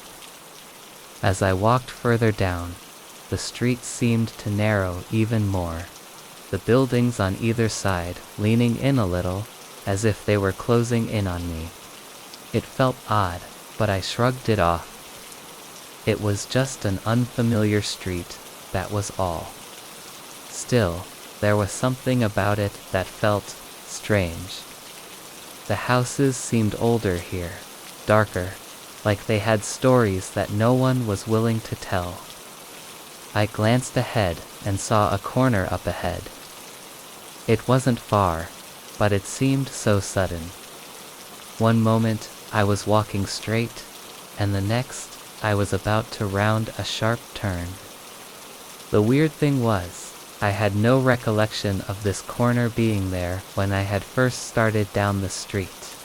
As I walked further down, the street seemed to narrow even more, the buildings on either side leaning in a little, as if they were closing in on me. It felt odd, but I shrugged it off. It was just an unfamiliar street, that was all. Still, there was something about it that felt strange. The houses seemed older here, darker, like they had stories that no one was willing to tell. I glanced ahead and saw a corner up ahead. It wasn't far, but it seemed so sudden. One moment I was walking straight, and the next I was about to round a sharp turn. The weird thing was, I had no recollection of this corner being there when I had first started down the street.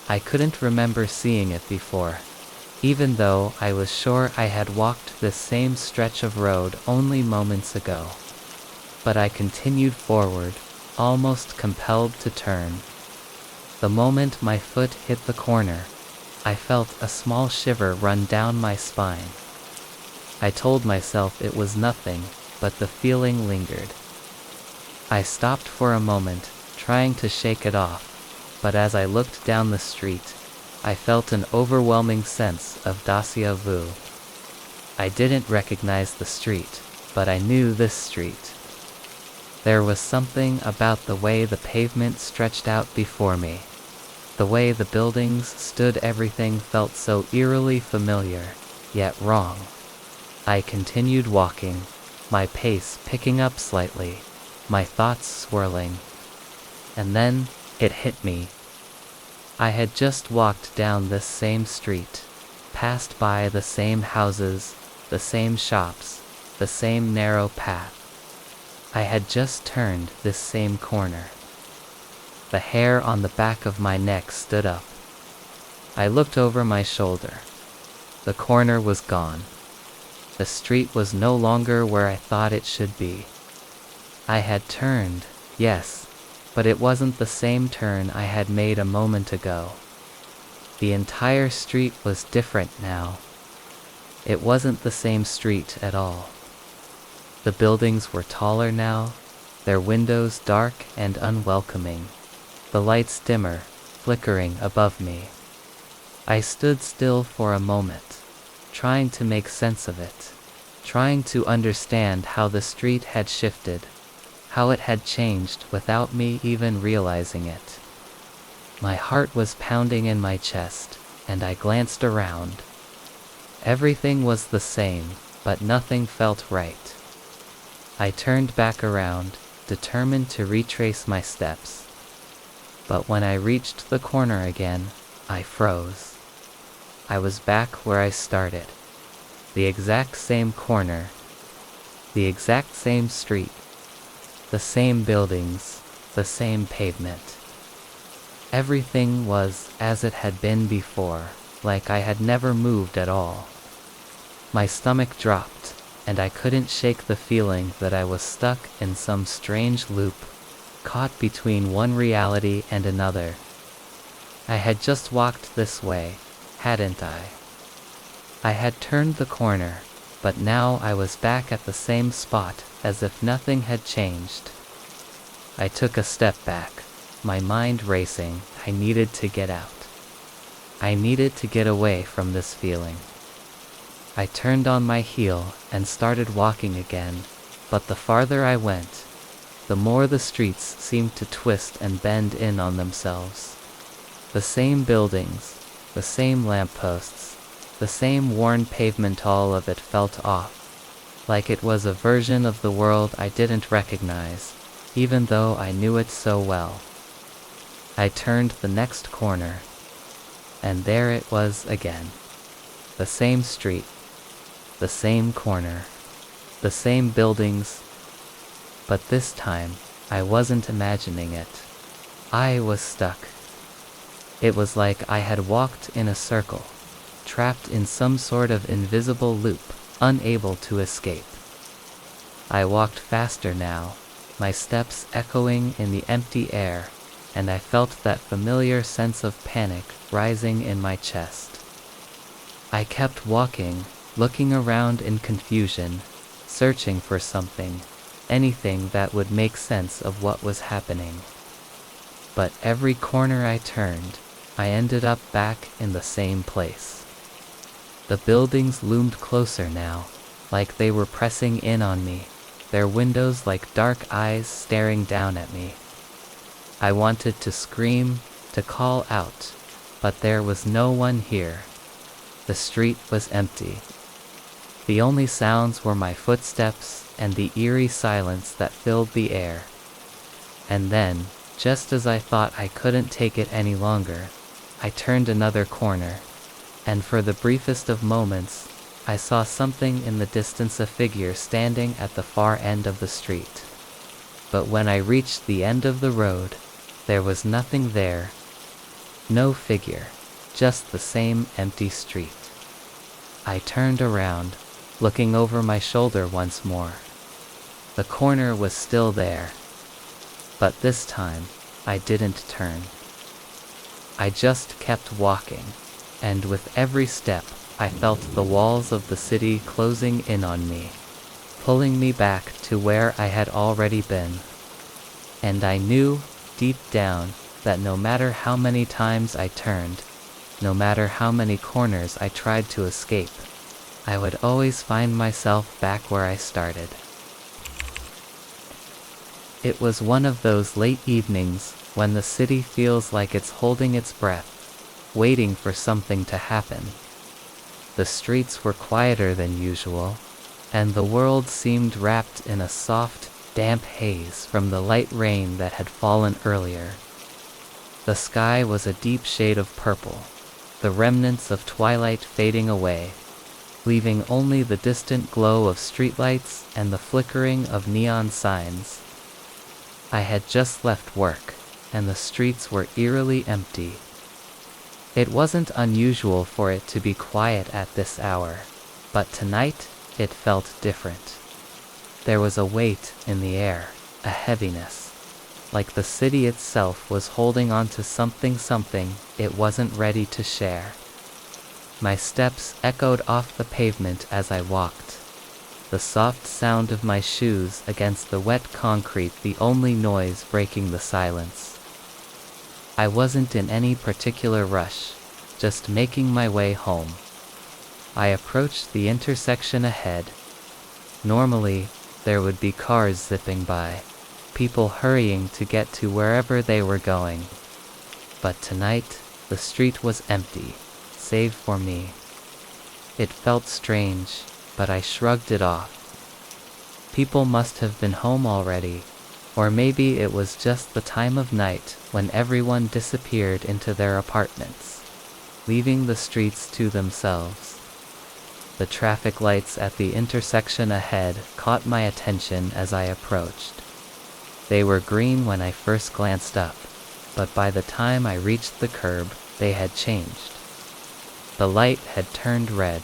I couldn't remember seeing it before, even though I was sure I had walked this same stretch of road only moments ago. But I continued forward, almost compelled to turn. The moment my foot hit the corner, I felt a small shiver run down my spine. I told myself it was nothing, but the feeling lingered. I stopped for a moment, trying to shake it off, but as I looked down the street, I felt an overwhelming sense of déjà vu. I didn't recognize the street, but I knew this street. There was something about the way the pavement stretched out before me. The way the buildings stood, everything felt so eerily familiar, yet wrong. I continued walking, my pace picking up slightly, my thoughts swirling. And then, it hit me. I had just walked down this same street, passed by the same houses, the same shops, the same narrow path. I had just turned this same corner. The hair on the back of my neck stood up. I looked over my shoulder. The corner was gone. The street was no longer where I thought it should be. I had turned, yes, but it wasn't the same turn I had made a moment ago. The entire street was different now. It wasn't the same street at all. The buildings were taller now, their windows dark and unwelcoming, the lights dimmer, flickering above me. I stood still for a moment. trying to make sense of it, trying to understand how the street had shifted, how it had changed without me even realizing it. My heart was pounding in my chest, and I glanced around. Everything was the same, but nothing felt right. I turned back around, determined to retrace my steps. But when I reached the corner again, I froze. I was back where I started. The exact same corner. The exact same street. The same buildings. The same pavement. Everything was as it had been before, like I had never moved at all. My stomach dropped, and I couldn't shake the feeling that I was stuck in some strange loop, caught between one reality and another. I had just walked this way, hadn't I? I had turned the corner, but now I was back at the same spot as if nothing had changed. I took a step back, my mind racing. I needed to get out. I needed to get away from this feeling. I turned on my heel and started walking again, but the farther I went, the more the streets seemed to twist and bend in on themselves. The same buildings, the same lampposts, the same worn pavement, all of it felt off, like it was a version of the world I didn't recognize, even though I knew it so well. I turned the next corner, and there it was again. The same street, the same corner, the same buildings, but this time I wasn't imagining it. I was stuck. It was like I had walked in a circle, trapped in some sort of invisible loop, unable to escape. I walked faster now, my steps echoing in the empty air, and I felt that familiar sense of panic rising in my chest. I kept walking, looking around in confusion, searching for something, anything that would make sense of what was happening. But every corner I turned, I ended up back in the same place. The buildings loomed closer now, like they were pressing in on me, their windows like dark eyes staring down at me. I wanted to scream, to call out, but there was no one here. The street was empty. The only sounds were my footsteps and the eerie silence that filled the air. And then, just as I thought I couldn't take it any longer, I turned another corner, and for the briefest of moments, I saw something in the distance, a figure standing at the far end of the street. But when I reached the end of the road, there was nothing there. No figure, just the same empty street. I turned around, looking over my shoulder once more. The corner was still there, but this time I didn't turn. I just kept walking, and with every step I felt the walls of the city closing in on me, pulling me back to where I had already been. And I knew, deep down, that no matter how many times I turned, no matter how many corners I tried to escape, I would always find myself back where I started. It was one of those late evenings when the city feels like it's holding its breath, waiting for something to happen. The streets were quieter than usual, and the world seemed wrapped in a soft, damp haze from the light rain that had fallen earlier. The sky was a deep shade of purple, the remnants of twilight fading away, leaving only the distant glow of streetlights and the flickering of neon signs. I had just left work, and the streets were eerily empty. It wasn't unusual for it to be quiet at this hour, but tonight it felt different. There was a weight in the air, a heaviness, like the city itself was holding on to something it wasn't ready to share. My steps echoed off the pavement as I walked, the soft sound of my shoes against the wet concrete the only noise breaking the silence. I wasn't in any particular rush, just making my way home. I approached the intersection ahead. Normally, there would be cars zipping by, people hurrying to get to wherever they were going. But tonight, the street was empty, save for me. It felt strange, but I shrugged it off. People must have been home already, or maybe it was just the time of night when everyone disappeared into their apartments, leaving the streets to themselves. The traffic lights at the intersection ahead caught my attention as I approached. They were green when I first glanced up, but by the time I reached the curb, they had changed. The light had turned red,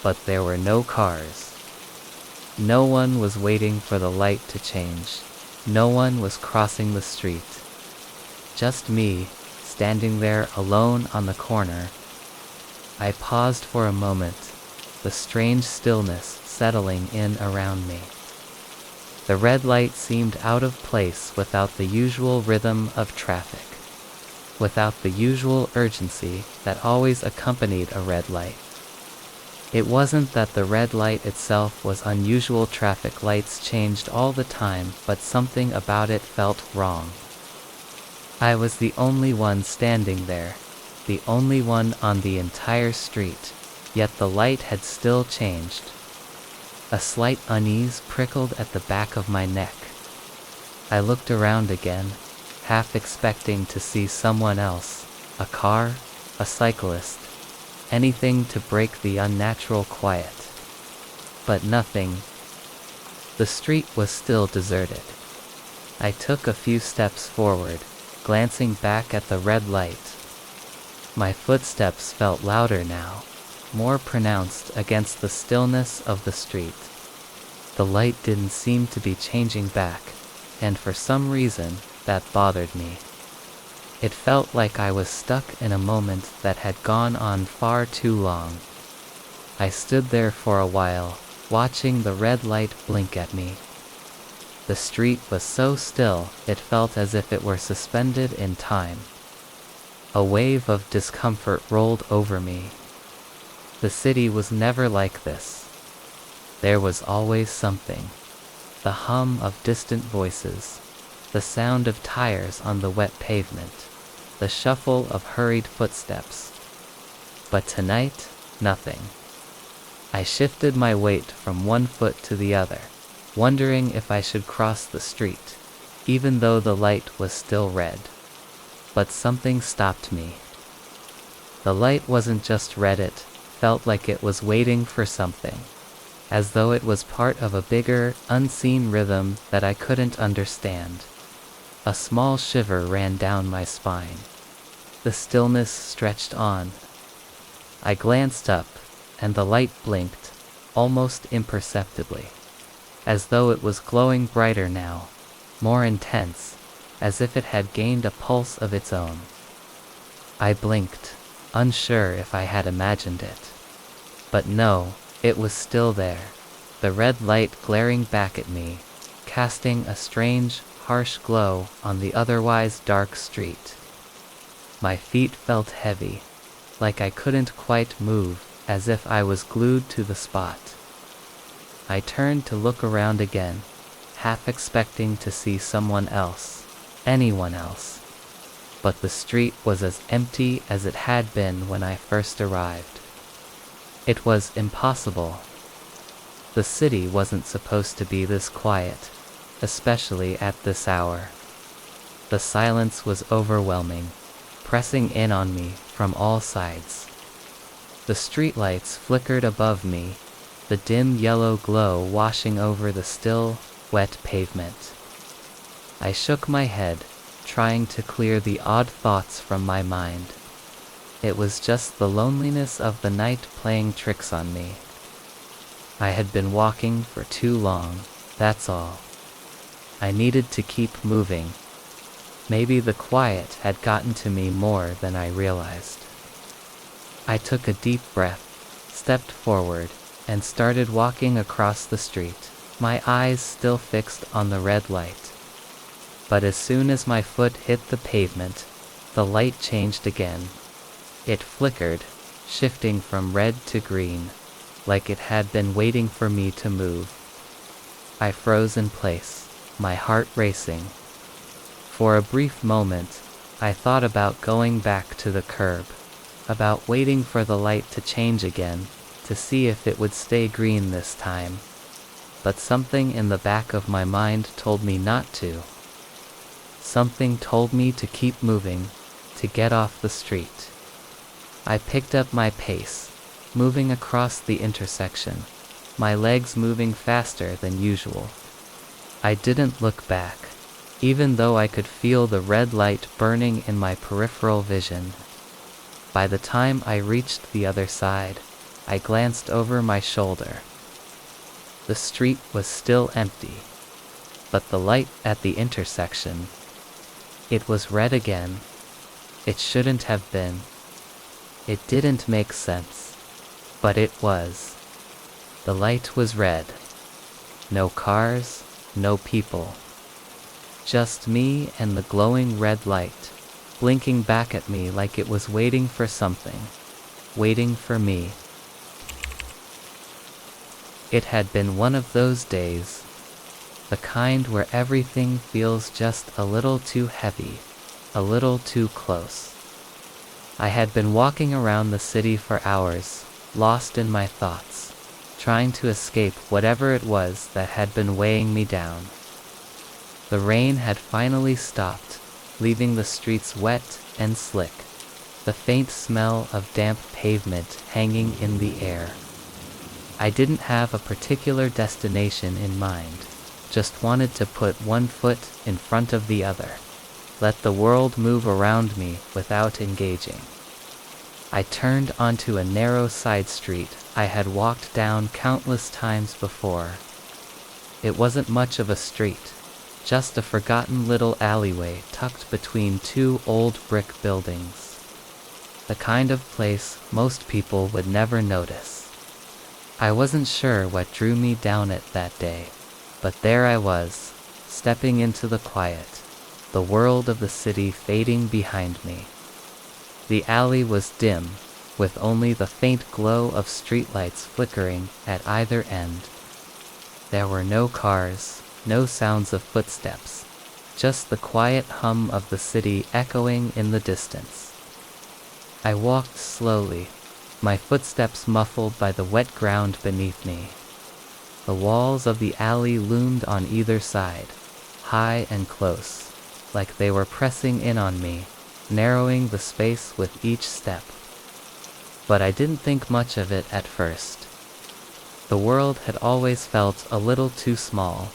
but there were no cars. No one was waiting for the light to change. No one was crossing the street. Just me, standing there alone on the corner. I paused for a moment, the strange stillness settling in around me. The red light seemed out of place without the usual rhythm of traffic, without the usual urgency that always accompanied a red light. It wasn't that the red light itself was unusual. Traffic lights changed all the time, but something about it felt wrong. I was the only one standing there, the only one on the entire street, yet the light had still changed. A slight unease prickled at the back of my neck. I looked around again, half expecting to see someone else, a car, a cyclist, anything to break the unnatural quiet. But nothing. The street was still deserted. I took a few steps forward, glancing back at the red light. My footsteps felt louder now, more pronounced against the stillness of the street. The light didn't seem to be changing back, and for some reason, that bothered me. It felt like I was stuck in a moment that had gone on far too long. I stood there for a while, watching the red light blink at me. The street was so still, it felt as if it were suspended in time. A wave of discomfort rolled over me. The city was never like this. There was always something. The hum of distant voices, the sound of tires on the wet pavement, the shuffle of hurried footsteps. But tonight, nothing. I shifted my weight from one foot to the other, wondering if I should cross the street, even though the light was still red. But something stopped me. The light wasn't just red, it felt like it was waiting for something, as though it was part of a bigger, unseen rhythm that I couldn't understand. A small shiver ran down my spine. The stillness stretched on. I glanced up, and the light blinked, almost imperceptibly, as though it was glowing brighter now, more intense, as if it had gained a pulse of its own. I blinked, unsure if I had imagined it. But no, it was still there, the red light glaring back at me, casting a strange, harsh glow on the otherwise dark street. My feet felt heavy, like I couldn't quite move, as if I was glued to the spot. I turned to look around again, half expecting to see someone else, anyone else. But the street was as empty as it had been when I first arrived. It was impossible. The city wasn't supposed to be this quiet, especially at this hour. The silence was overwhelming, pressing in on me from all sides. The streetlights flickered above me, the dim yellow glow washing over the still, wet pavement. I shook my head, trying to clear the odd thoughts from my mind. It was just the loneliness of the night playing tricks on me. I had been walking for too long, that's all. I needed to keep moving. Maybe the quiet had gotten to me more than I realized. I took a deep breath, stepped forward, and started walking across the street, my eyes still fixed on the red light. But as soon as my foot hit the pavement, the light changed again. It flickered, shifting from red to green, like it had been waiting for me to move. I froze in place, my heart racing. For a brief moment, I thought about going back to the curb, about waiting for the light to change again, to see if it would stay green this time. But something in the back of my mind told me not to. Something told me to keep moving, to get off the street. I picked up my pace, moving across the intersection, my legs moving faster than usual. I didn't look back, even though I could feel the red light burning in my peripheral vision. By the time I reached the other side, I glanced over my shoulder. The street was still empty, but the light at the intersection, it was red again. It shouldn't have been. It didn't make sense, but it was. The light was red. No cars, no people. Just me and the glowing red light, blinking back at me like it was waiting for something, waiting for me. It had been one of those days, the kind where everything feels just a little too heavy, a little too close. I had been walking around the city for hours, lost in my thoughts, trying to escape whatever it was that had been weighing me down. The rain had finally stopped, leaving the streets wet and slick, the faint smell of damp pavement hanging in the air. I didn't have a particular destination in mind, just wanted to put one foot in front of the other, let the world move around me without engaging. I turned onto a narrow side street I had walked down countless times before. It wasn't much of a street, just a forgotten little alleyway tucked between two old brick buildings. The kind of place most people would never notice. I wasn't sure what drew me down it that day, but there I was, stepping into the quiet, the world of the city fading behind me. The alley was dim, with only the faint glow of streetlights flickering at either end. There were no cars, no sounds of footsteps, just the quiet hum of the city echoing in the distance. I walked slowly, my footsteps muffled by the wet ground beneath me. The walls of the alley loomed on either side, high and close, like they were pressing in on me, narrowing the space with each step. But I didn't think much of it at first. The world had always felt a little too small,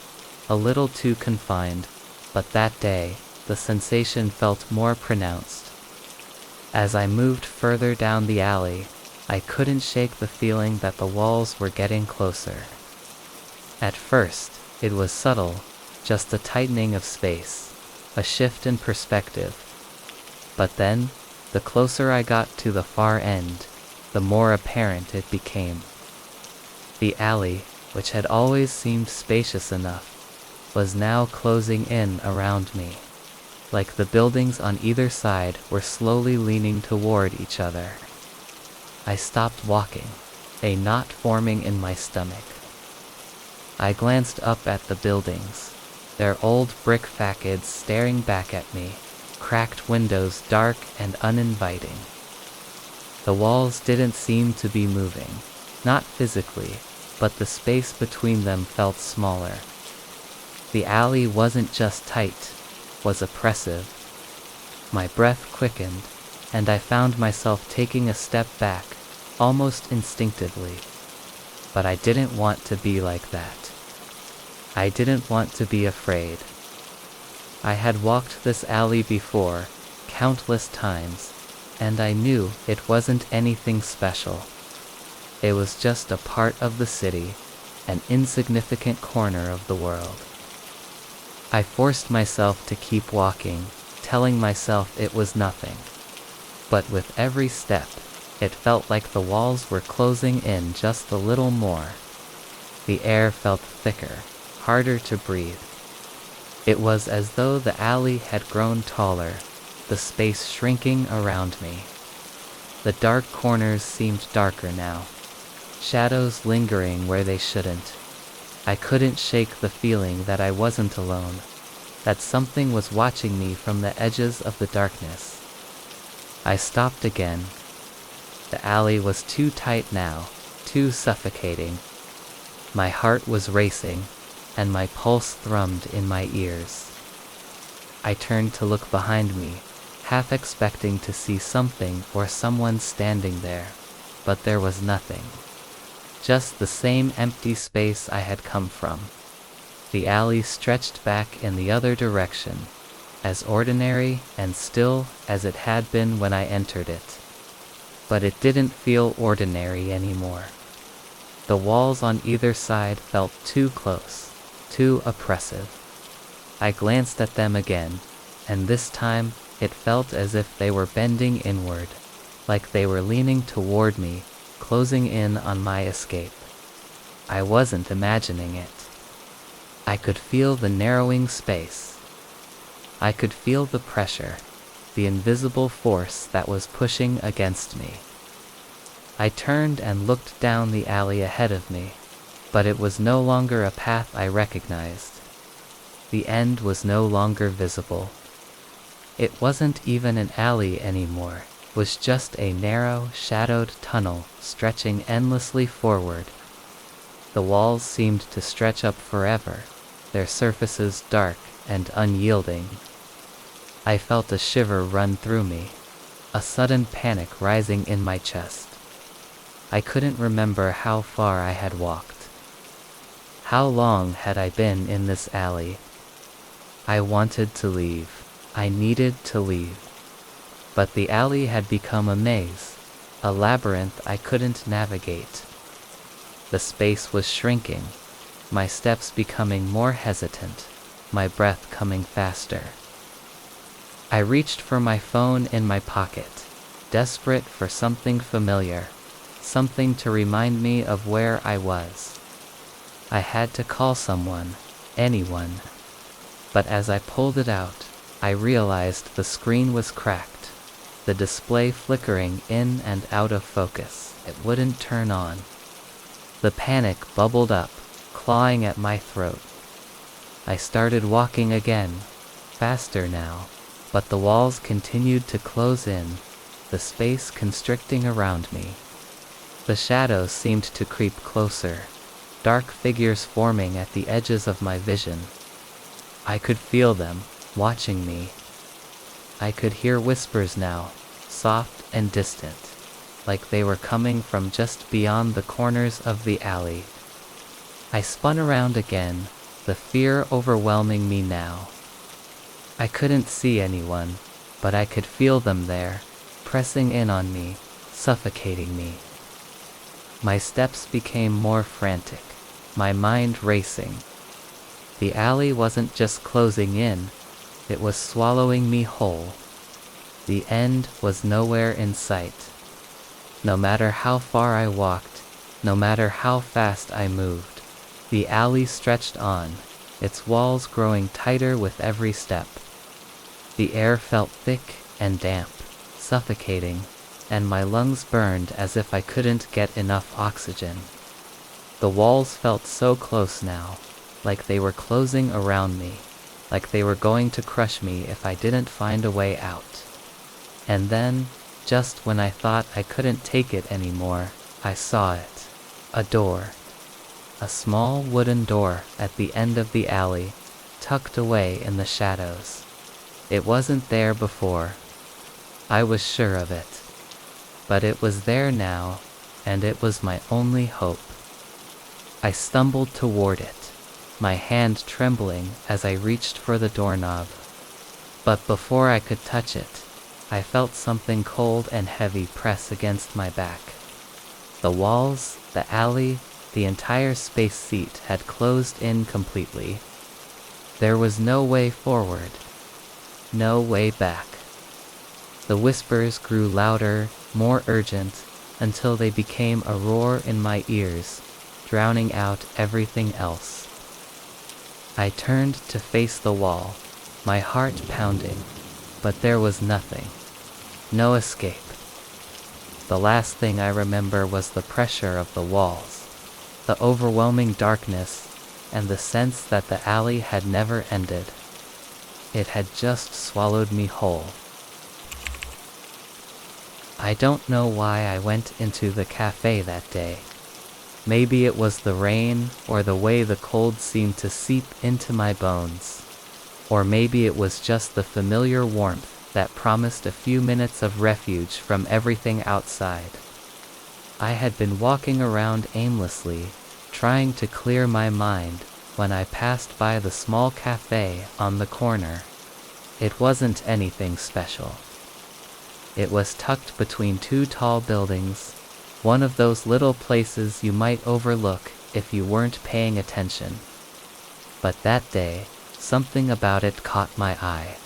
a little too confined, but that day, the sensation felt more pronounced. As I moved further down the alley, I couldn't shake the feeling that the walls were getting closer. At first, it was subtle, just a tightening of space, a shift in perspective. But then, the closer I got to the far end, the more apparent it became. The alley, which had always seemed spacious enough, was now closing in around me, like the buildings on either side were slowly leaning toward each other. I stopped walking, a knot forming in my stomach. I glanced up at the buildings, their old brick facades staring back at me, cracked windows dark and uninviting. The walls didn't seem to be moving, not physically, but the space between them felt smaller. The alley wasn't just tight, was oppressive. My breath quickened, and I found myself taking a step back, almost instinctively. But I didn't want to be like that. I didn't want to be afraid. I had walked this alley before, countless times, and I knew it wasn't anything special. It was just a part of the city, an insignificant corner of the world. I forced myself to keep walking, telling myself it was nothing. But with every step, it felt like the walls were closing in just a little more. The air felt thicker, harder to breathe. It was as though the alley had grown taller, the space shrinking around me. The dark corners seemed darker now, shadows lingering where they shouldn't. I couldn't shake the feeling that I wasn't alone, that something was watching me from the edges of the darkness. I stopped again. The alley was too tight now, too suffocating. My heart was racing, and my pulse thrummed in my ears. I turned to look behind me, half expecting to see something or someone standing there, but there was nothing. Just the same empty space I had come from. The alley stretched back in the other direction, as ordinary and still as it had been when I entered it. But it didn't feel ordinary anymore. The walls on either side felt too close, too oppressive. I glanced at them again, and this time it felt as if they were bending inward, like they were leaning toward me, closing in on my escape. I wasn't imagining it. I could feel the narrowing space. I could feel the pressure, the invisible force that was pushing against me. I turned and looked down the alley ahead of me, but it was no longer a path I recognized. The end was no longer visible. It wasn't even an alley anymore. It was just a narrow, shadowed tunnel stretching endlessly forward. The walls seemed to stretch up forever, their surfaces dark and unyielding. I felt a shiver run through me, a sudden panic rising in my chest. I couldn't remember how far I had walked. How long had I been in this alley? I wanted to leave. I needed to leave. But the alley had become a maze, a labyrinth I couldn't navigate. The space was shrinking, my steps becoming more hesitant, my breath coming faster. I reached for my phone in my pocket, desperate for something familiar, something to remind me of where I was. I had to call someone, anyone. But as I pulled it out, I realized the screen was cracked, the display flickering in and out of focus. It wouldn't turn on. The panic bubbled up, clawing at my throat. I started walking again, faster now, but the walls continued to close in, the space constricting around me. The shadows seemed to creep closer, dark figures forming at the edges of my vision. I could feel them, watching me. I could hear whispers now, soft and distant, like they were coming from just beyond the corners of the alley. I spun around again, the fear overwhelming me now. I couldn't see anyone, but I could feel them there, pressing in on me, suffocating me. My steps became more frantic, my mind racing. The alley wasn't just closing in, it was swallowing me whole. The end was nowhere in sight. No matter how far I walked, no matter how fast I moved, the alley stretched on, its walls growing tighter with every step. The air felt thick and damp, suffocating, and my lungs burned as if I couldn't get enough oxygen. The walls felt so close now, like they were closing around me, like they were going to crush me if I didn't find a way out. And then, just when I thought I couldn't take it anymore, I saw it. A door. A small wooden door at the end of the alley, tucked away in the shadows. It wasn't there before. I was sure of it. But it was there now, and it was my only hope. I stumbled toward it, my hand trembling as I reached for the doorknob. But before I could touch it, I felt something cold and heavy press against my back. The walls, the alley, the entire space seat had closed in completely. There was no way forward, no way back. The whispers grew louder, more urgent, until they became a roar in my ears, drowning out everything else. I turned to face the wall, my heart pounding, but there was nothing. No escape. the last thing I remember was the pressure of the walls, the overwhelming darkness, and the sense that the alley had never ended. It had just swallowed me whole. I don't know why I went into the cafe that day. Maybe it was the rain, or the way the cold seemed to seep into my bones. Or maybe it was just the familiar warmth that promised a few minutes of refuge from everything outside. I had been walking around aimlessly, trying to clear my mind, when I passed by the small cafe on the corner. It wasn't anything special. It was tucked between two tall buildings, one of those little places you might overlook if you weren't paying attention. But that day, something about it caught my eye.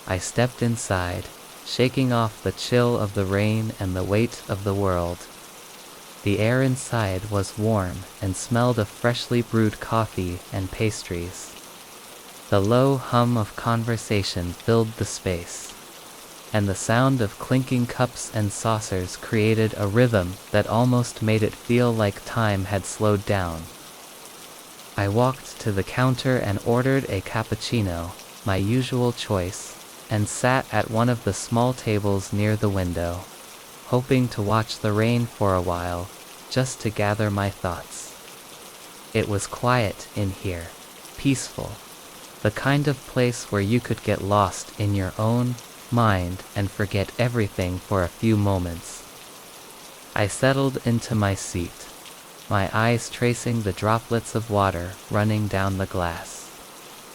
I stepped inside, shaking off the chill of the rain and the weight of the world. The air inside was warm and smelled of freshly brewed coffee and pastries. The low hum of conversation filled the space, and the sound of clinking cups and saucers created a rhythm that almost made it feel like time had slowed down. I walked to the counter and ordered a cappuccino, my usual choice, and sat at one of the small tables near the window, hoping to watch the rain for a while, just to gather my thoughts. It was quiet in here, peaceful, the kind of place where you could get lost in your own mind and forget everything for a few moments. I settled into my seat, my eyes tracing the droplets of water running down the glass,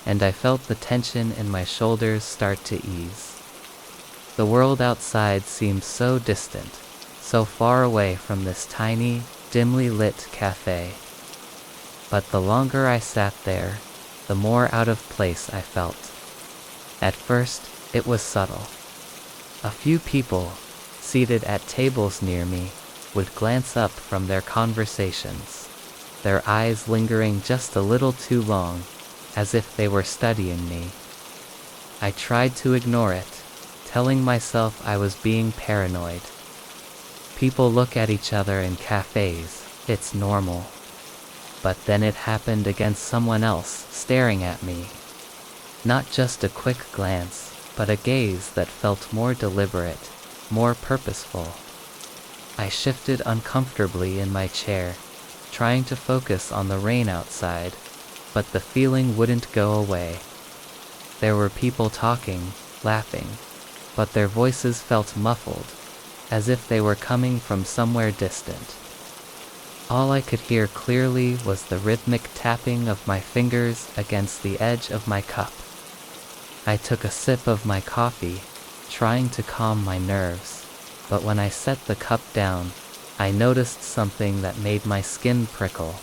and I felt the tension in my shoulders start to ease. The world outside seemed so distant, so far away from this tiny, dimly lit cafe. But the longer I sat there, the more out of place I felt. At first, it was subtle. A few people, seated at tables near me, would glance up from their conversations, their eyes lingering just a little too long, as if they were studying me. I tried to ignore it, telling myself I was being paranoid. People look at each other in cafes, it's normal. But then it happened against someone else staring at me. Not just a quick glance, but a gaze that felt more deliberate, more purposeful. I shifted uncomfortably in my chair, trying to focus on the rain outside, but the feeling wouldn't go away. There were people talking, laughing, but their voices felt muffled, as if they were coming from somewhere distant. All I could hear clearly was the rhythmic tapping of my fingers against the edge of my cup. I took a sip of my coffee, trying to calm my nerves, but when I set the cup down, I noticed something that made my skin prickle.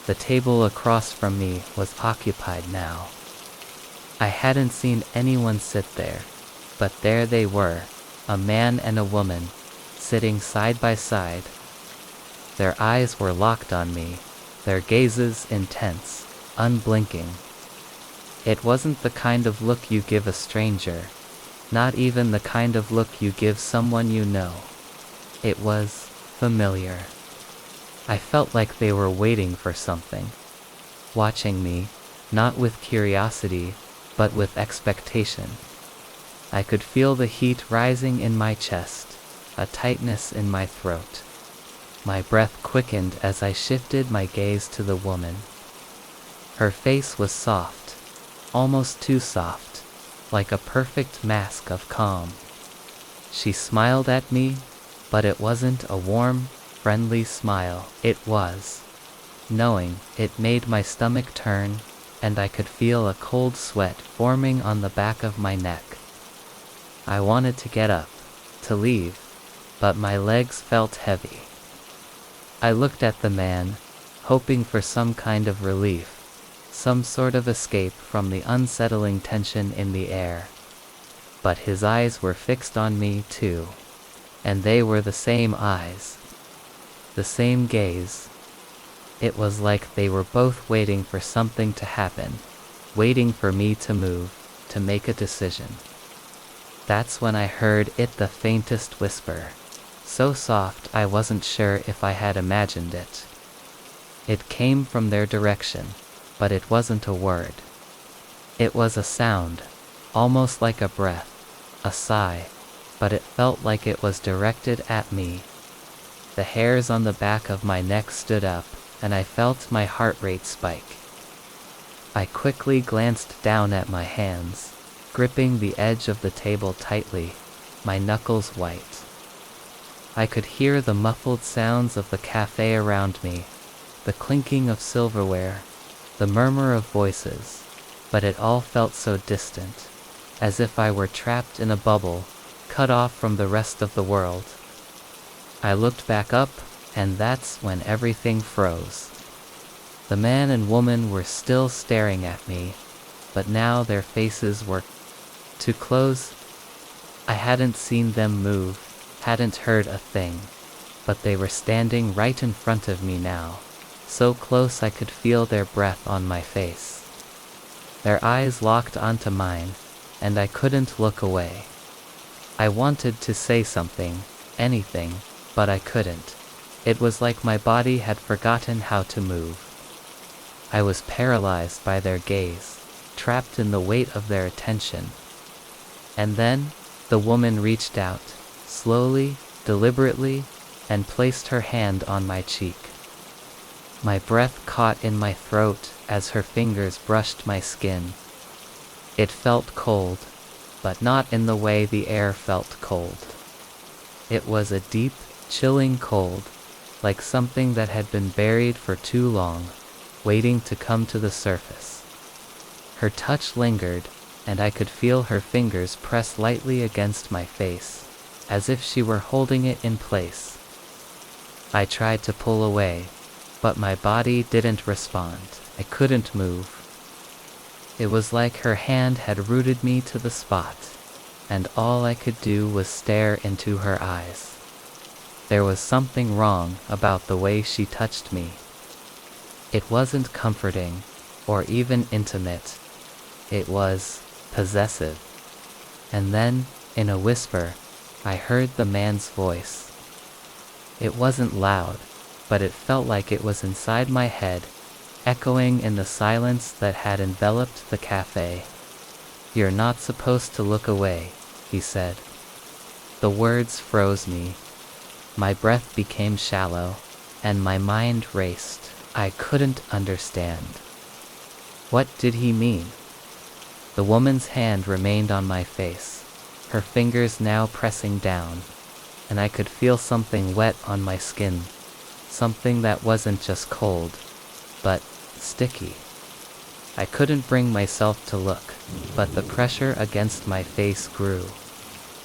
The table across from me was occupied now. I hadn't seen anyone sit there, but there they were, a man and a woman, sitting side by side. Their eyes were locked on me, their gazes intense, unblinking. It wasn't the kind of look you give a stranger, not even the kind of look you give someone you know. It was familiar. I felt like they were waiting for something, watching me, not with curiosity, but with expectation. I could feel the heat rising in my chest, a tightness in my throat. My breath quickened as I shifted my gaze to the woman. Her face was soft, almost too soft, like a perfect mask of calm. She smiled at me, but it wasn't a warm, friendly smile. It was knowing. It made my stomach turn, and I could feel a cold sweat forming on the back of my neck. I wanted to get up, to leave, but my legs felt heavy. I looked at the man, hoping for some kind of relief, some sort of escape from the unsettling tension in the air. But his eyes were fixed on me too, and they were the same eyes, the same gaze. It was like they were both waiting for something to happen, waiting for me to move, to make a decision. That's when I heard it, the faintest whisper. so soft I wasn't sure if I had imagined it. It came from their direction, but it wasn't a word. It was a sound, almost like a breath, a sigh, but it felt like it was directed at me. The hairs on the back of my neck stood up, and I felt my heart rate spike. I quickly glanced down at my hands, gripping the edge of the table tightly, my knuckles white. I could hear the muffled sounds of the cafe around me, the clinking of silverware, the murmur of voices, but it all felt so distant, as if I were trapped in a bubble, cut off from the rest of the world. I looked back up, and that's when everything froze. The man and woman were still staring at me, but now their faces were too close. I hadn't seen them move, hadn't heard a thing, but they were standing right in front of me now, so close I could feel their breath on my face. Their eyes locked onto mine, and I couldn't look away. I wanted to say something, anything, but I couldn't. It was like my body had forgotten how to move. I was paralyzed by their gaze, trapped in the weight of their attention. And then, the woman reached out, slowly, deliberately, and placed her hand on my cheek. My breath caught in my throat as her fingers brushed my skin. It felt cold, but not in the way the air felt cold. It was a deep, chilling cold, like something that had been buried for too long, waiting to come to the surface. Her touch lingered, and I could feel her fingers press lightly against my face, as if she were holding it in place. I tried to pull away, but my body didn't respond. I couldn't move. It was like her hand had rooted me to the spot, and all I could do was stare into her eyes. There was something wrong about the way she touched me. It wasn't comforting, or even intimate. It was possessive. And then, in a whisper, I heard the man's voice. It wasn't loud, but it felt like it was inside my head, echoing in the silence that had enveloped the cafe. "You're not supposed to look away," he said. The words froze me. My breath became shallow, and my mind raced. I couldn't understand. What did he mean? The woman's hand remained on my face, her fingers now pressing down, and I could feel something wet on my skin, something that wasn't just cold, but sticky. I couldn't bring myself to look, but the pressure against my face grew,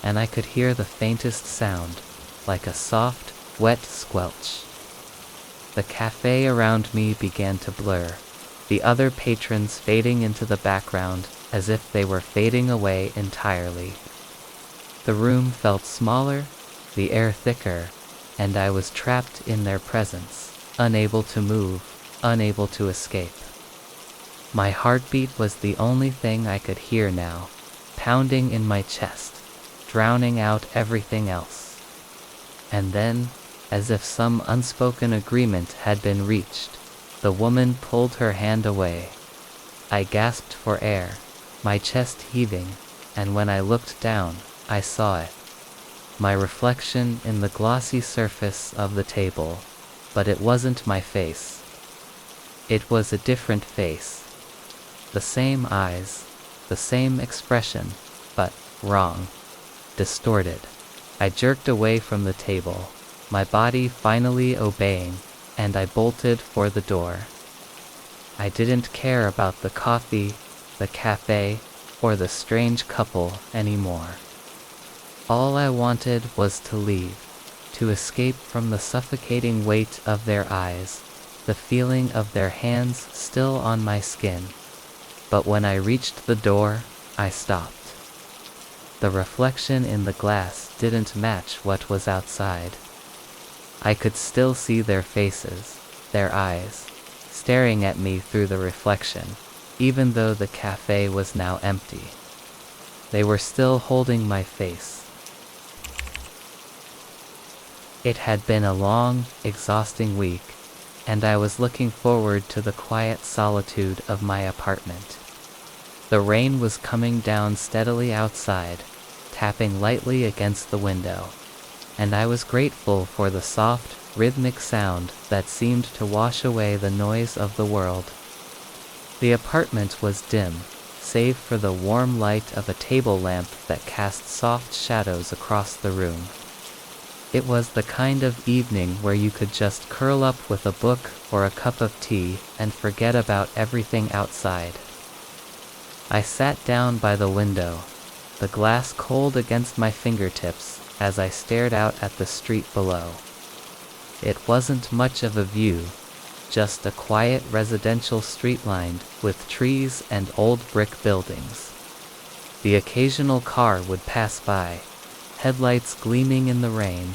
and I could hear the faintest sound, like a soft, wet squelch. The cafe around me began to blur, the other patrons fading into the background as if they were fading away entirely. The room felt smaller, the air thicker, and I was trapped in their presence, unable to move, unable to escape. My heartbeat was the only thing I could hear now, pounding in my chest, drowning out everything else. And then, as if some unspoken agreement had been reached, the woman pulled her hand away. I gasped for air, my chest heaving, and when I looked down, I saw it. My reflection in the glossy surface of the table, but it wasn't my face. It was a different face. The same eyes, the same expression, but wrong, distorted. I jerked away from the table, my body finally obeying, and I bolted for the door. I didn't care about the coffee, the cafe, or the strange couple anymore. All I wanted was to leave, to escape from the suffocating weight of their eyes, the feeling of their hands still on my skin. But when I reached the door, I stopped. The reflection in the glass didn't match what was outside. I could still see their faces, their eyes, staring at me through the reflection, even though the cafe was now empty. They were still holding my face. It had been a long, exhausting week, and I was looking forward to the quiet solitude of my apartment. The rain was coming down steadily outside, tapping lightly against the window, and I was grateful for the soft, rhythmic sound that seemed to wash away the noise of the world. The apartment was dim, save for the warm light of a table lamp that cast soft shadows across the room. It was the kind of evening where you could just curl up with a book or a cup of tea and forget about everything outside. I sat down by the window, the glass cold against my fingertips as I stared out at the street below. It wasn't much of a view, just a quiet residential street lined with trees and old brick buildings. The occasional car would pass by, headlights gleaming in the rain,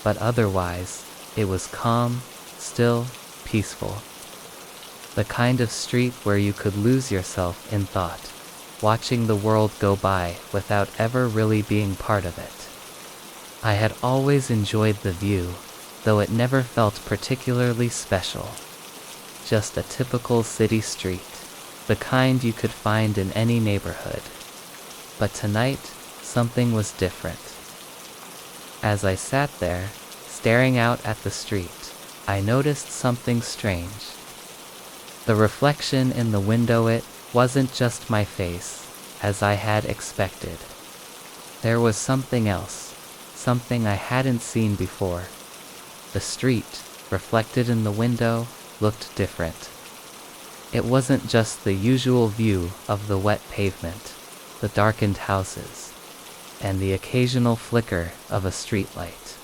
but otherwise, it was calm, still, peaceful. The kind of street where you could lose yourself in thought, watching the world go by without ever really being part of it. I had always enjoyed the view, though it never felt particularly special. Just a typical city street, the kind you could find in any neighborhood. But tonight, something was different. As I sat there, staring out at the street, I noticed something strange. The reflection in the window, it wasn't just my face, as I had expected. There was something else, something I hadn't seen before. The street, reflected in the window, looked different. It wasn't just the usual view of the wet pavement, the darkened houses, and the occasional flicker of a streetlight.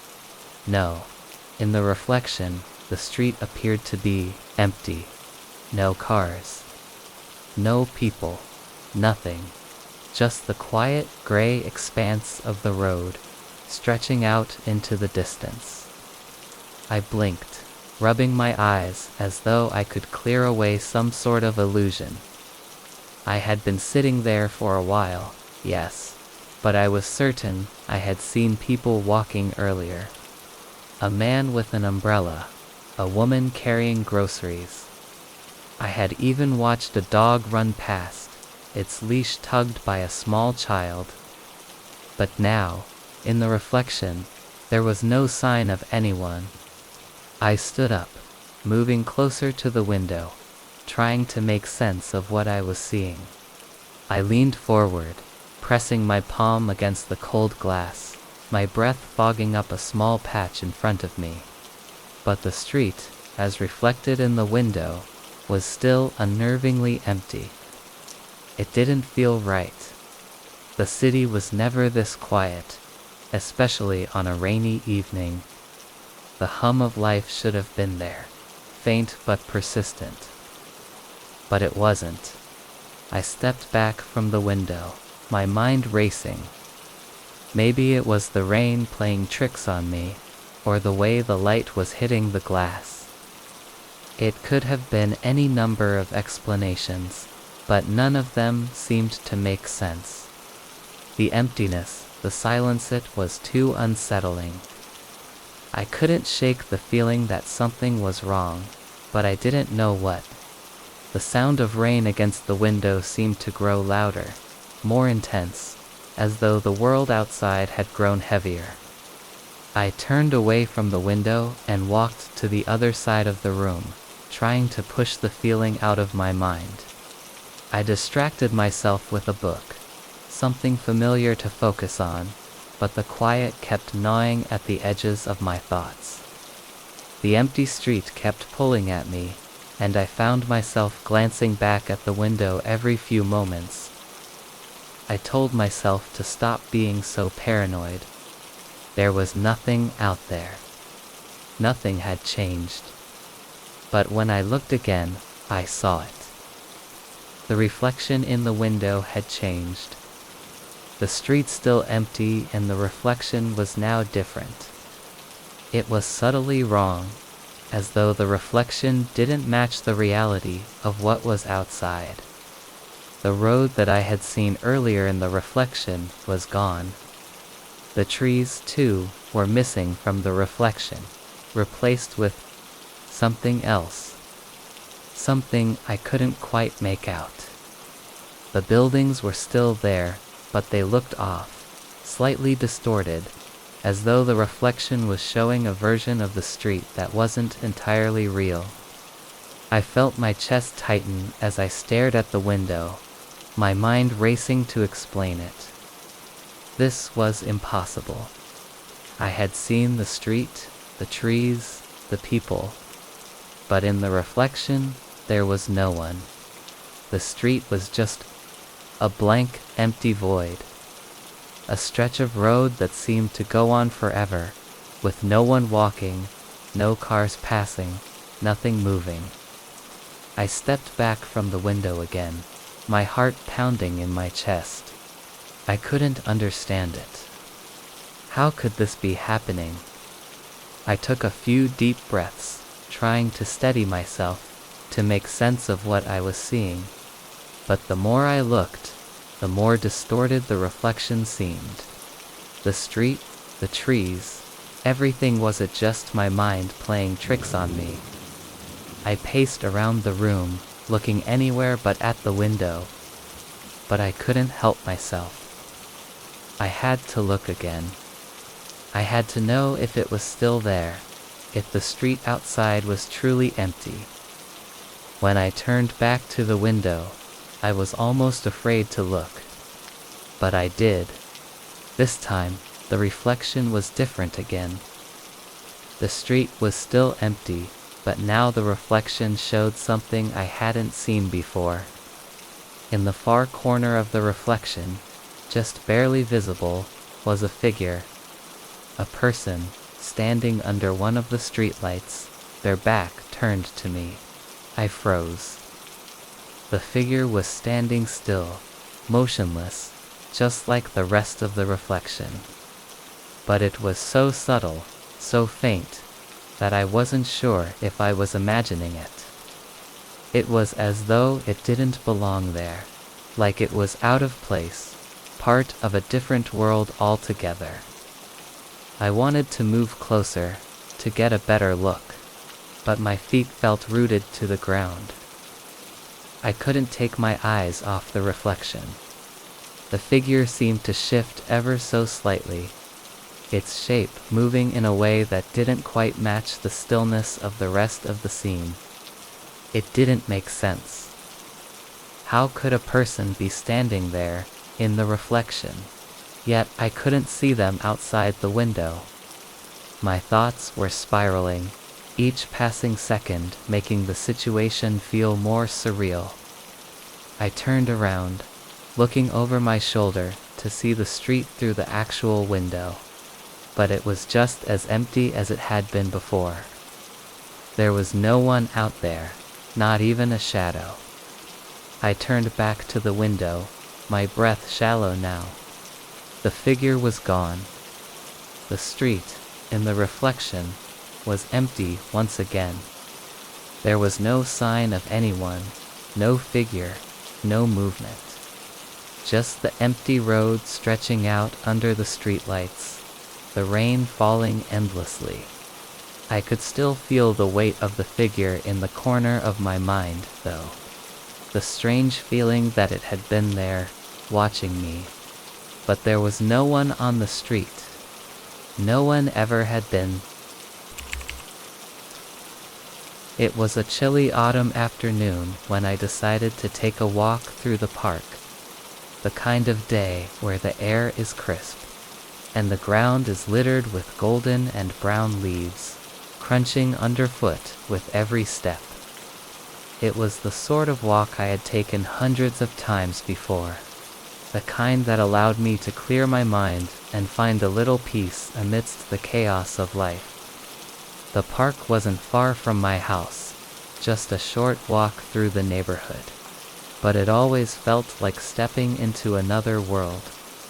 No, in the reflection, the street appeared to be empty. No cars. No people. Nothing. Just the quiet, gray expanse of the road, stretching out into the distance. I blinked, rubbing my eyes as though I could clear away some sort of illusion. I had been sitting there for a while, yes, but I was certain I had seen people walking earlier. A man with an umbrella, a woman carrying groceries. I had even watched a dog run past, its leash tugged by a small child. But now, in the reflection, there was no sign of anyone. I stood up, moving closer to the window, trying to make sense of what I was seeing. I leaned forward, pressing my palm against the cold glass, my breath fogging up a small patch in front of me. But the street, as reflected in the window, was still unnervingly empty. It didn't feel right. The city was never this quiet, especially on a rainy evening. The hum of life should have been there, faint but persistent. But it wasn't. I stepped back from the window, my mind racing. Maybe it was the rain playing tricks on me, or the way the light was hitting the glass. It could have been any number of explanations, but none of them seemed to make sense. The emptiness, the silence, it was too unsettling. I couldn't shake the feeling that something was wrong, but I didn't know what. The sound of rain against the window seemed to grow louder, more intense, as though the world outside had grown heavier. I turned away from the window and walked to the other side of the room, trying to push the feeling out of my mind. I distracted myself with a book, something familiar to focus on, but the quiet kept gnawing at the edges of my thoughts. The empty street kept pulling at me, and I found myself glancing back at the window every few moments. I told myself to stop being so paranoid. There was nothing out there. Nothing had changed. But when I looked again, I saw it. The reflection in the window had changed. The street still empty, and the reflection was now different. It was subtly wrong, as though the reflection didn't match the reality of what was outside. The road that I had seen earlier in the reflection was gone. The trees, too, were missing from the reflection, replaced with something else. Something I couldn't quite make out. The buildings were still there, but they looked off, slightly distorted, as though the reflection was showing a version of the street that wasn't entirely real. I felt my chest tighten as I stared at the window, my mind racing to explain it. This was impossible. I had seen the street, the trees, the people, but in the reflection, there was no one. The street was just a blank, empty void. A stretch of road that seemed to go on forever, with no one walking, no cars passing, nothing moving. I stepped back from the window again, my heart pounding in my chest. I couldn't understand it. How could this be happening? I took a few deep breaths, trying to steady myself, to make sense of what I was seeing. But the more I looked, the more distorted the reflection seemed. The street, the trees, everything wasn't just my mind playing tricks on me. I paced around the room, looking anywhere but at the window. But I couldn't help myself. I had to look again. I had to know if it was still there, if the street outside was truly empty. When I turned back to the window, I was almost afraid to look. But I did. This time, the reflection was different again. The street was still empty, but now the reflection showed something I hadn't seen before. In the far corner of the reflection, just barely visible, was a figure. A person, standing under one of the streetlights, their back turned to me. I froze. The figure was standing still, motionless, just like the rest of the reflection. But it was so subtle, so faint, that I wasn't sure if I was imagining it. It was as though it didn't belong there, like it was out of place, part of a different world altogether. I wanted to move closer, to get a better look, but my feet felt rooted to the ground. I couldn't take my eyes off the reflection. The figure seemed to shift ever so slightly, its shape moving in a way that didn't quite match the stillness of the rest of the scene. It didn't make sense. How could a person be standing there, in the reflection? Yet I couldn't see them outside the window. My thoughts were spiraling, each passing second making the situation feel more surreal. I turned around, looking over my shoulder to see the street through the actual window. But it was just as empty as it had been before. There was no one out there, not even a shadow. I turned back to the window, my breath shallow now. The figure was gone. The street, in the reflection, was empty once again. There was no sign of anyone, no figure, no movement. Just the empty road stretching out under the streetlights, the rain falling endlessly. I could still feel the weight of the figure in the corner of my mind, though. The strange feeling that it had been there, watching me. But there was no one on the street. No one ever had been. It was a chilly autumn afternoon when I decided to take a walk through the park. The kind of day where the air is crisp, and the ground is littered with golden and brown leaves, crunching underfoot with every step. It was the sort of walk I had taken hundreds of times before, the kind that allowed me to clear my mind and find a little peace amidst the chaos of life. The park wasn't far from my house, just a short walk through the neighborhood. But it always felt like stepping into another world,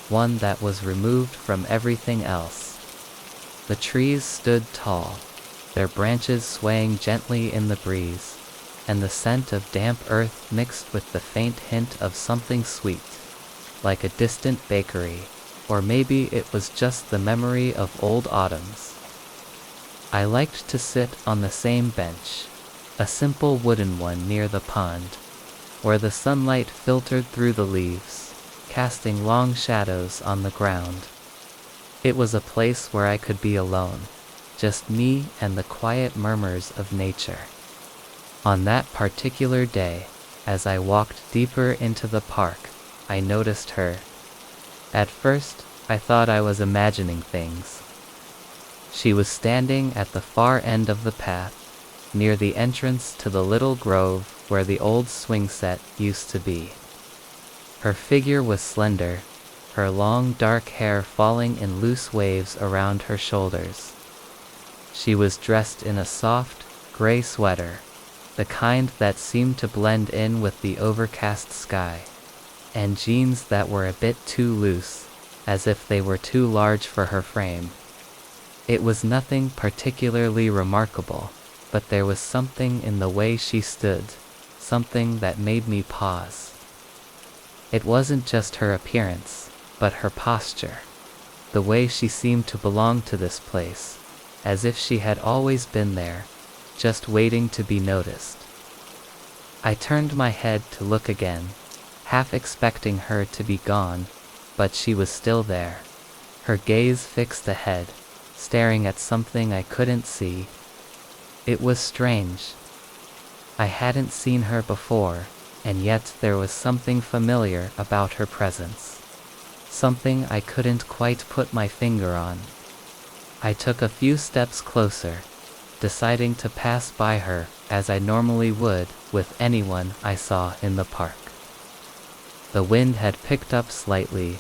one that was removed from everything else. The trees stood tall, their branches swaying gently in the breeze, and the scent of damp earth mixed with the faint hint of something sweet, like a distant bakery, or maybe it was just the memory of old autumns. I liked to sit on the same bench, a simple wooden one near the pond, where the sunlight filtered through the leaves, casting long shadows on the ground. It was a place where I could be alone, just me and the quiet murmurs of nature. On that particular day, as I walked deeper into the park, I noticed her. At first, I thought I was imagining things. She was standing at the far end of the path, near the entrance to the little grove where the old swing set used to be. Her figure was slender, her long dark hair falling in loose waves around her shoulders. She was dressed in a soft, gray sweater, the kind that seemed to blend in with the overcast sky, and jeans that were a bit too loose, as if they were too large for her frame. It was nothing particularly remarkable, but there was something in the way she stood, something that made me pause. It wasn't just her appearance, but her posture, the way she seemed to belong to this place, as if she had always been there, just waiting to be noticed. I turned my head to look again, half expecting her to be gone, but she was still there, her gaze fixed ahead, staring at something I couldn't see. It was strange. I hadn't seen her before, and yet there was something familiar about her presence. Something I couldn't quite put my finger on. I took a few steps closer, deciding to pass by her as I normally would with anyone I saw in the park. The wind had picked up slightly,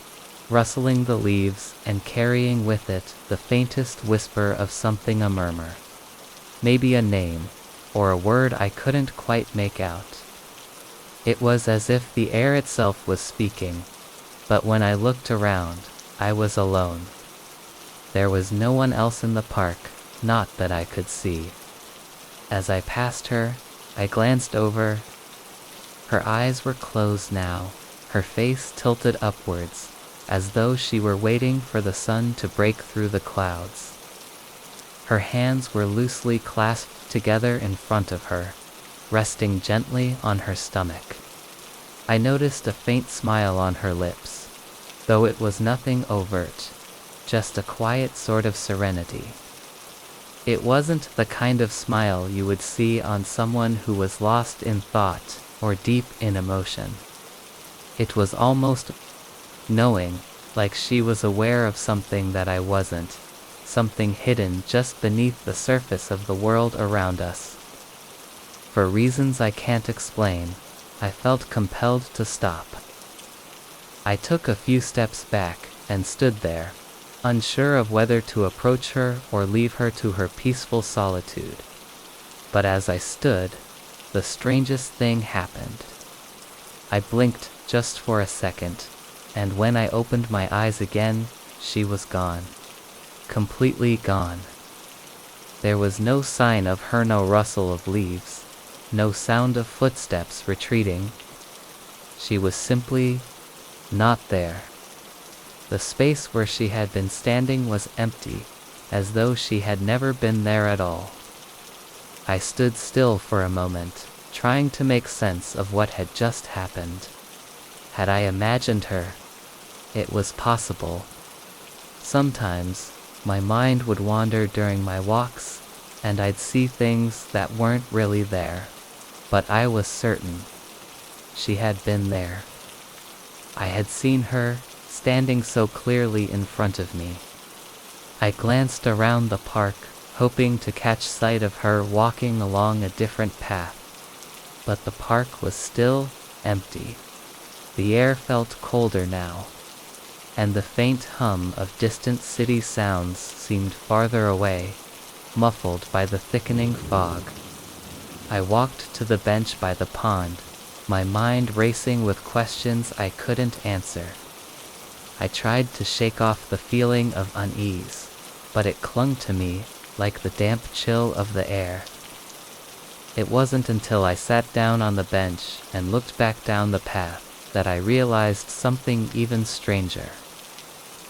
rustling the leaves and carrying with it the faintest whisper of something, a murmur. Maybe a name, or a word I couldn't quite make out. It was as if the air itself was speaking, but when I looked around, I was alone. There was no one else in the park, not that I could see. As I passed her, I glanced over. Her eyes were closed now, her face tilted upwards, as though she were waiting for the sun to break through the clouds. Her hands were loosely clasped together in front of her, resting gently on her stomach. I noticed a faint smile on her lips, though it was nothing overt, just a quiet sort of serenity. It wasn't the kind of smile you would see on someone who was lost in thought or deep in emotion. It was almost knowing, like she was aware of something that I wasn't, something hidden just beneath the surface of the world around us. For reasons I can't explain, I felt compelled to stop. I took a few steps back and stood there, unsure of whether to approach her or leave her to her peaceful solitude. But as I stood, the strangest thing happened. I blinked just for a second, and when I opened my eyes again, she was gone. Completely gone. There was no sign of her, no rustle of leaves, no sound of footsteps retreating. She was simply not there. The space where she had been standing was empty, as though she had never been there at all. I stood still for a moment, trying to make sense of what had just happened. Had I imagined her? It was possible. Sometimes, my mind would wander during my walks, and I'd see things that weren't really there. But I was certain. She had been there. I had seen her, standing so clearly in front of me. I glanced around the park, hoping to catch sight of her walking along a different path. But the park was still empty. The air felt colder now, and the faint hum of distant city sounds seemed farther away, muffled by the thickening fog. I walked to the bench by the pond, my mind racing with questions I couldn't answer. I tried to shake off the feeling of unease, but it clung to me like the damp chill of the air. It wasn't until I sat down on the bench and looked back down the path that I realized something even stranger.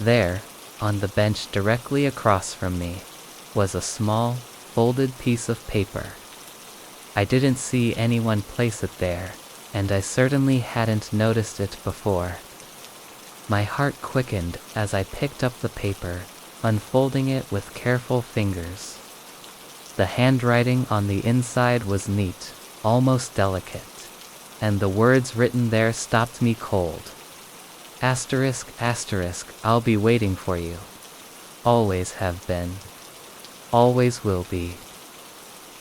There, on the bench directly across from me, was a small, folded piece of paper. I didn't see anyone place it there, and I certainly hadn't noticed it before. My heart quickened as I picked up the paper, unfolding it with careful fingers. The handwriting on the inside was neat, almost delicate, and the words written there stopped me cold. Asterisk, asterisk, I'll be waiting for you. Always have been. Always will be.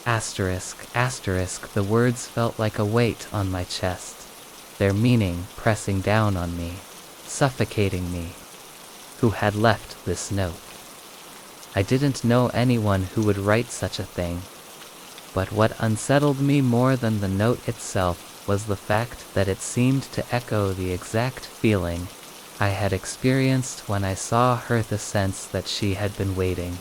Asterisk, asterisk, the words felt like a weight on my chest, their meaning pressing down on me, suffocating me. Who had left this note? I didn't know anyone who would write such a thing. But what unsettled me more than the note itself was the fact that it seemed to echo the exact feeling I had experienced when I saw her, the sense that she had been waiting.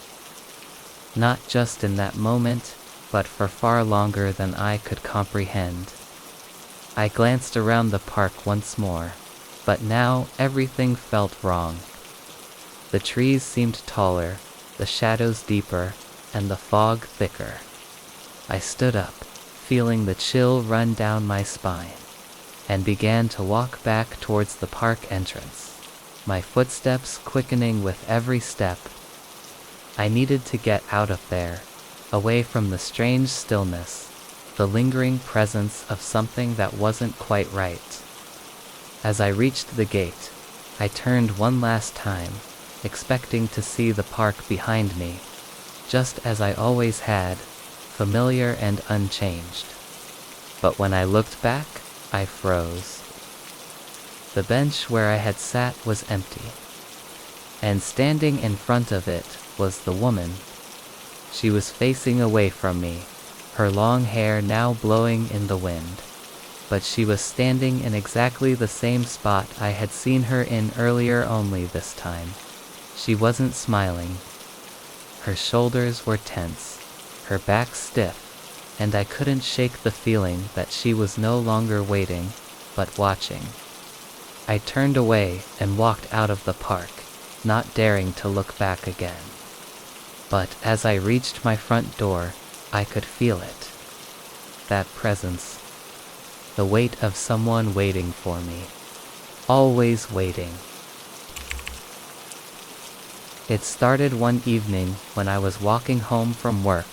Not just in that moment, but for far longer than I could comprehend. I glanced around the park once more, but now everything felt wrong. The trees seemed taller, the shadows deeper, and the fog thicker. I stood up, feeling the chill run down my spine, and began to walk back towards the park entrance, my footsteps quickening with every step. I needed to get out of there, away from the strange stillness, the lingering presence of something that wasn't quite right. As I reached the gate, I turned one last time, expecting to see the park behind me, just as I always had, familiar and unchanged. But when I looked back, I froze. The bench where I had sat was empty, and standing in front of it was the woman. She was facing away from me, her long hair now blowing in the wind, but she was standing in exactly the same spot I had seen her in earlier, only this time she wasn't smiling. Her shoulders were tense, her back stiff, and I couldn't shake the feeling that she was no longer waiting, but watching. I turned away and walked out of the park, not daring to look back again. But as I reached my front door, I could feel it. That presence. The weight of someone waiting for me. Always waiting. It started one evening when I was walking home from work.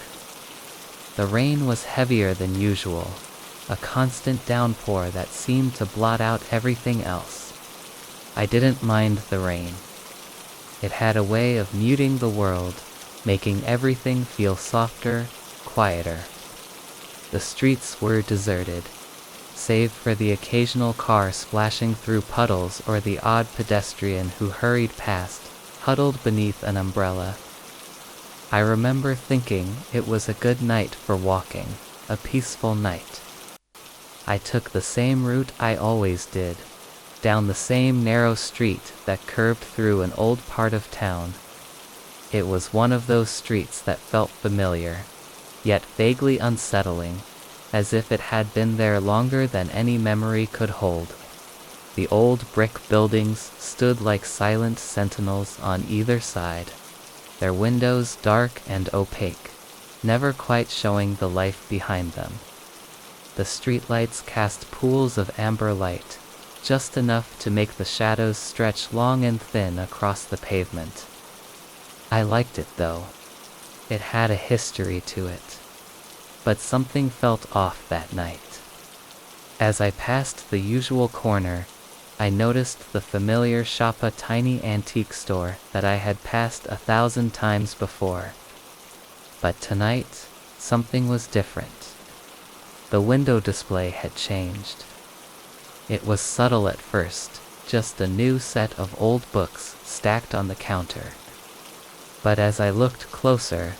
The rain was heavier than usual, a constant downpour that seemed to blot out everything else. I didn't mind the rain. It had a way of muting the world, making everything feel softer, quieter. The streets were deserted, save for the occasional car splashing through puddles or the odd pedestrian who hurried past, huddled beneath an umbrella. I remember thinking it was a good night for walking, a peaceful night. I took the same route I always did, down the same narrow street that curved through an old part of town. It was one of those streets that felt familiar, yet vaguely unsettling, as if it had been there longer than any memory could hold. The old brick buildings stood like silent sentinels on either side, their windows dark and opaque, never quite showing the life behind them. The streetlights cast pools of amber light, just enough to make the shadows stretch long and thin across the pavement. I liked it though. It had a history to it. But something felt off that night. As I passed the usual corner, I noticed the familiar shop, a tiny antique store that I had passed 1,000 times before. But tonight, something was different. The window display had changed. It was subtle at first, just a new set of old books stacked on the counter. But as I looked closer,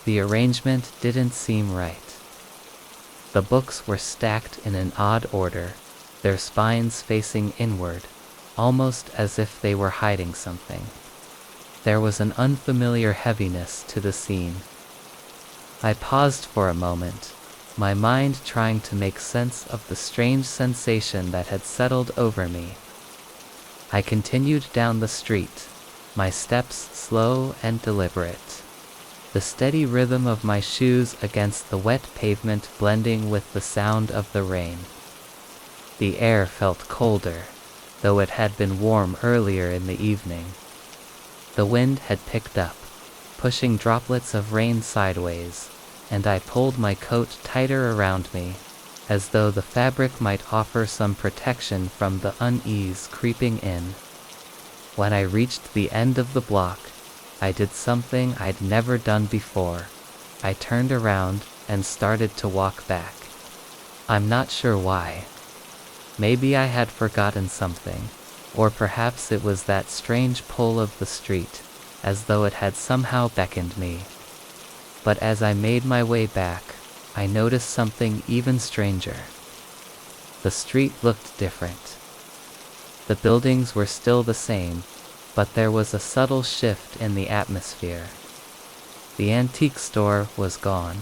the arrangement didn't seem right. The books were stacked in an odd order, their spines facing inward, almost as if they were hiding something. There was an unfamiliar heaviness to the scene. I paused for a moment, my mind trying to make sense of the strange sensation that had settled over me. I continued down the street, my steps slow and deliberate. The steady rhythm of my shoes against the wet pavement blending with the sound of the rain. The air felt colder, though it had been warm earlier in the evening. The wind had picked up, pushing droplets of rain sideways, and I pulled my coat tighter around me, as though the fabric might offer some protection from the unease creeping in. When I reached the end of the block, I did something I'd never done before. I turned around and started to walk back. I'm not sure why. Maybe I had forgotten something, or perhaps it was that strange pull of the street, as though it had somehow beckoned me. But as I made my way back, I noticed something even stranger. The street looked different. The buildings were still the same, but there was a subtle shift in the atmosphere. The antique store was gone.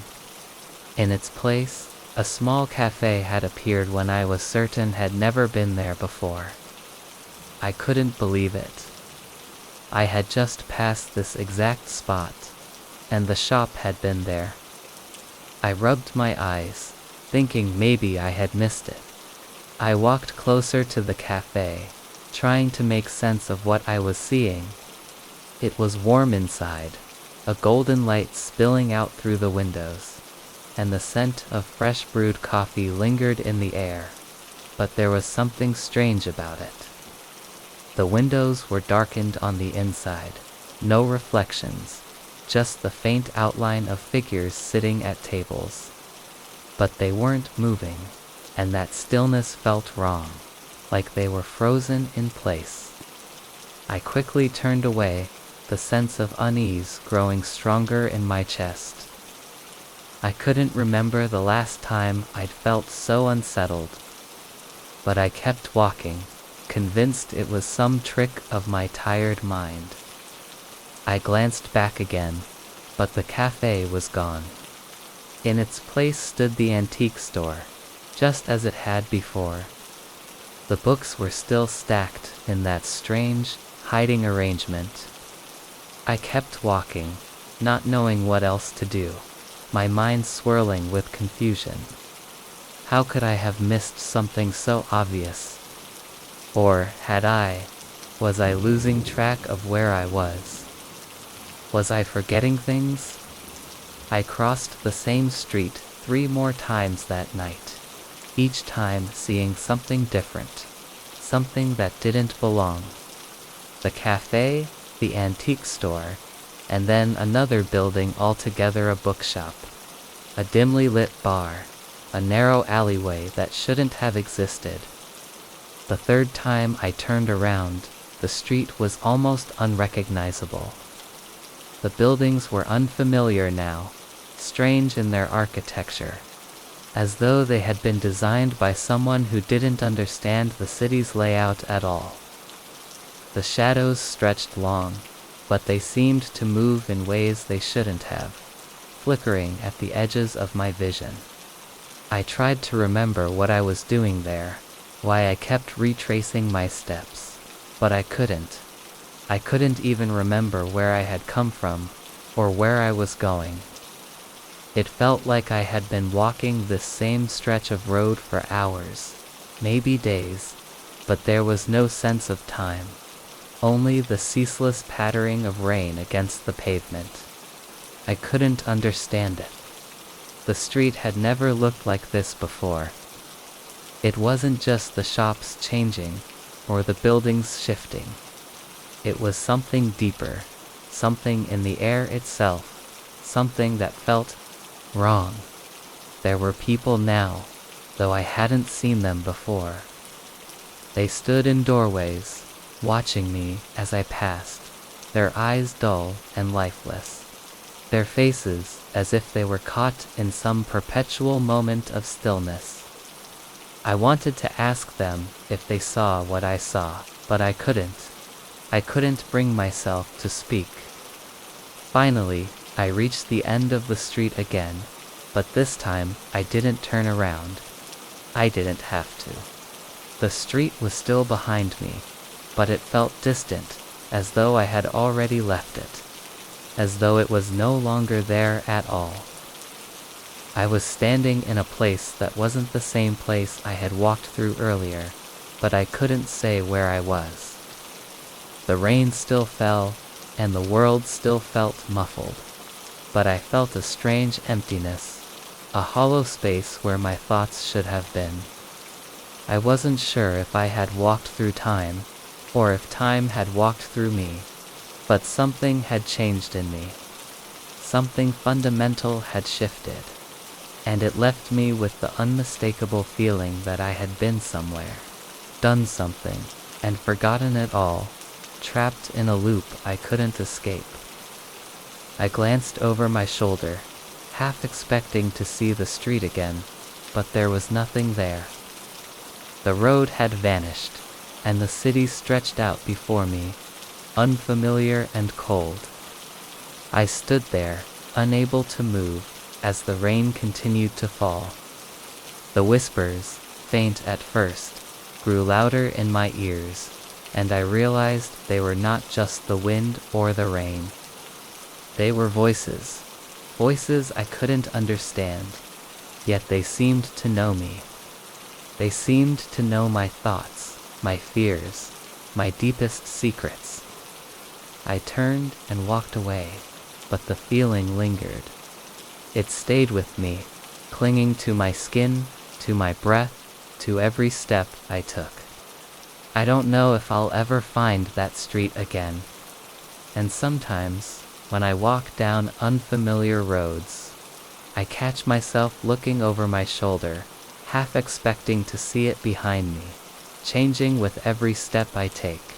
In its place, a small cafe had appeared when I was certain had never been there before. I couldn't believe it. I had just passed this exact spot, and the shop had been there. I rubbed my eyes, thinking maybe I had missed it. I walked closer to the cafe, trying to make sense of what I was seeing. It was warm inside, a golden light spilling out through the windows, and the scent of fresh brewed coffee lingered in the air, but there was something strange about it. The windows were darkened on the inside, no reflections, just the faint outline of figures sitting at tables. But they weren't moving, and that stillness felt wrong, like they were frozen in place. I quickly turned away, the sense of unease growing stronger in my chest. I couldn't remember the last time I'd felt so unsettled. But I kept walking, convinced it was some trick of my tired mind. I glanced back again, but the cafe was gone. In its place stood the antique store, just as it had before. The books were still stacked in that strange, hiding arrangement. I kept walking, not knowing what else to do, my mind swirling with confusion. How could I have missed something so obvious? Or had I? Was I losing track of where I was? Was I forgetting things? I crossed the same street 3 more times that night, each time seeing something different, something that didn't belong. The cafe, the antique store, and then another building altogether, a bookshop, a dimly lit bar, a narrow alleyway that shouldn't have existed. The third time I turned around, the street was almost unrecognizable. The buildings were unfamiliar now, strange in their architecture, as though they had been designed by someone who didn't understand the city's layout at all. The shadows stretched long, but they seemed to move in ways they shouldn't have, flickering at the edges of my vision. I tried to remember what I was doing there, why I kept retracing my steps, but I couldn't. I couldn't even remember where I had come from, or where I was going. It felt like I had been walking this same stretch of road for hours, maybe days, but there was no sense of time, only the ceaseless pattering of rain against the pavement. I couldn't understand it. The street had never looked like this before. It wasn't just the shops changing, or the buildings shifting. It was something deeper, something in the air itself, something that felt wrong. There were people now, though I hadn't seen them before. They stood in doorways, watching me as I passed, their eyes dull and lifeless, their faces as if they were caught in some perpetual moment of stillness. I wanted to ask them if they saw what I saw, but I couldn't. I couldn't bring myself to speak. Finally, I reached the end of the street again, but this time I didn't turn around. I didn't have to. The street was still behind me, but it felt distant, as though I had already left it, as though it was no longer there at all. I was standing in a place that wasn't the same place I had walked through earlier, but I couldn't say where I was. The rain still fell, and the world still felt muffled, but I felt a strange emptiness, a hollow space where my thoughts should have been. I wasn't sure if I had walked through time, or if time had walked through me, but something had changed in me. Something fundamental had shifted, and it left me with the unmistakable feeling that I had been somewhere, done something, and forgotten it all, trapped in a loop I couldn't escape. I glanced over my shoulder, half expecting to see the street again, but there was nothing there. The road had vanished, and the city stretched out before me, unfamiliar and cold. I stood there, unable to move, as the rain continued to fall. The whispers, faint at first, grew louder in my ears, and I realized they were not just the wind or the rain. They were voices, voices I couldn't understand, yet they seemed to know me. They seemed to know my thoughts, my fears, my deepest secrets. I turned and walked away, but the feeling lingered. It stayed with me, clinging to my skin, to my breath, to every step I took. I don't know if I'll ever find that street again. And sometimes, when I walk down unfamiliar roads, I catch myself looking over my shoulder, half expecting to see it behind me, changing with every step I take.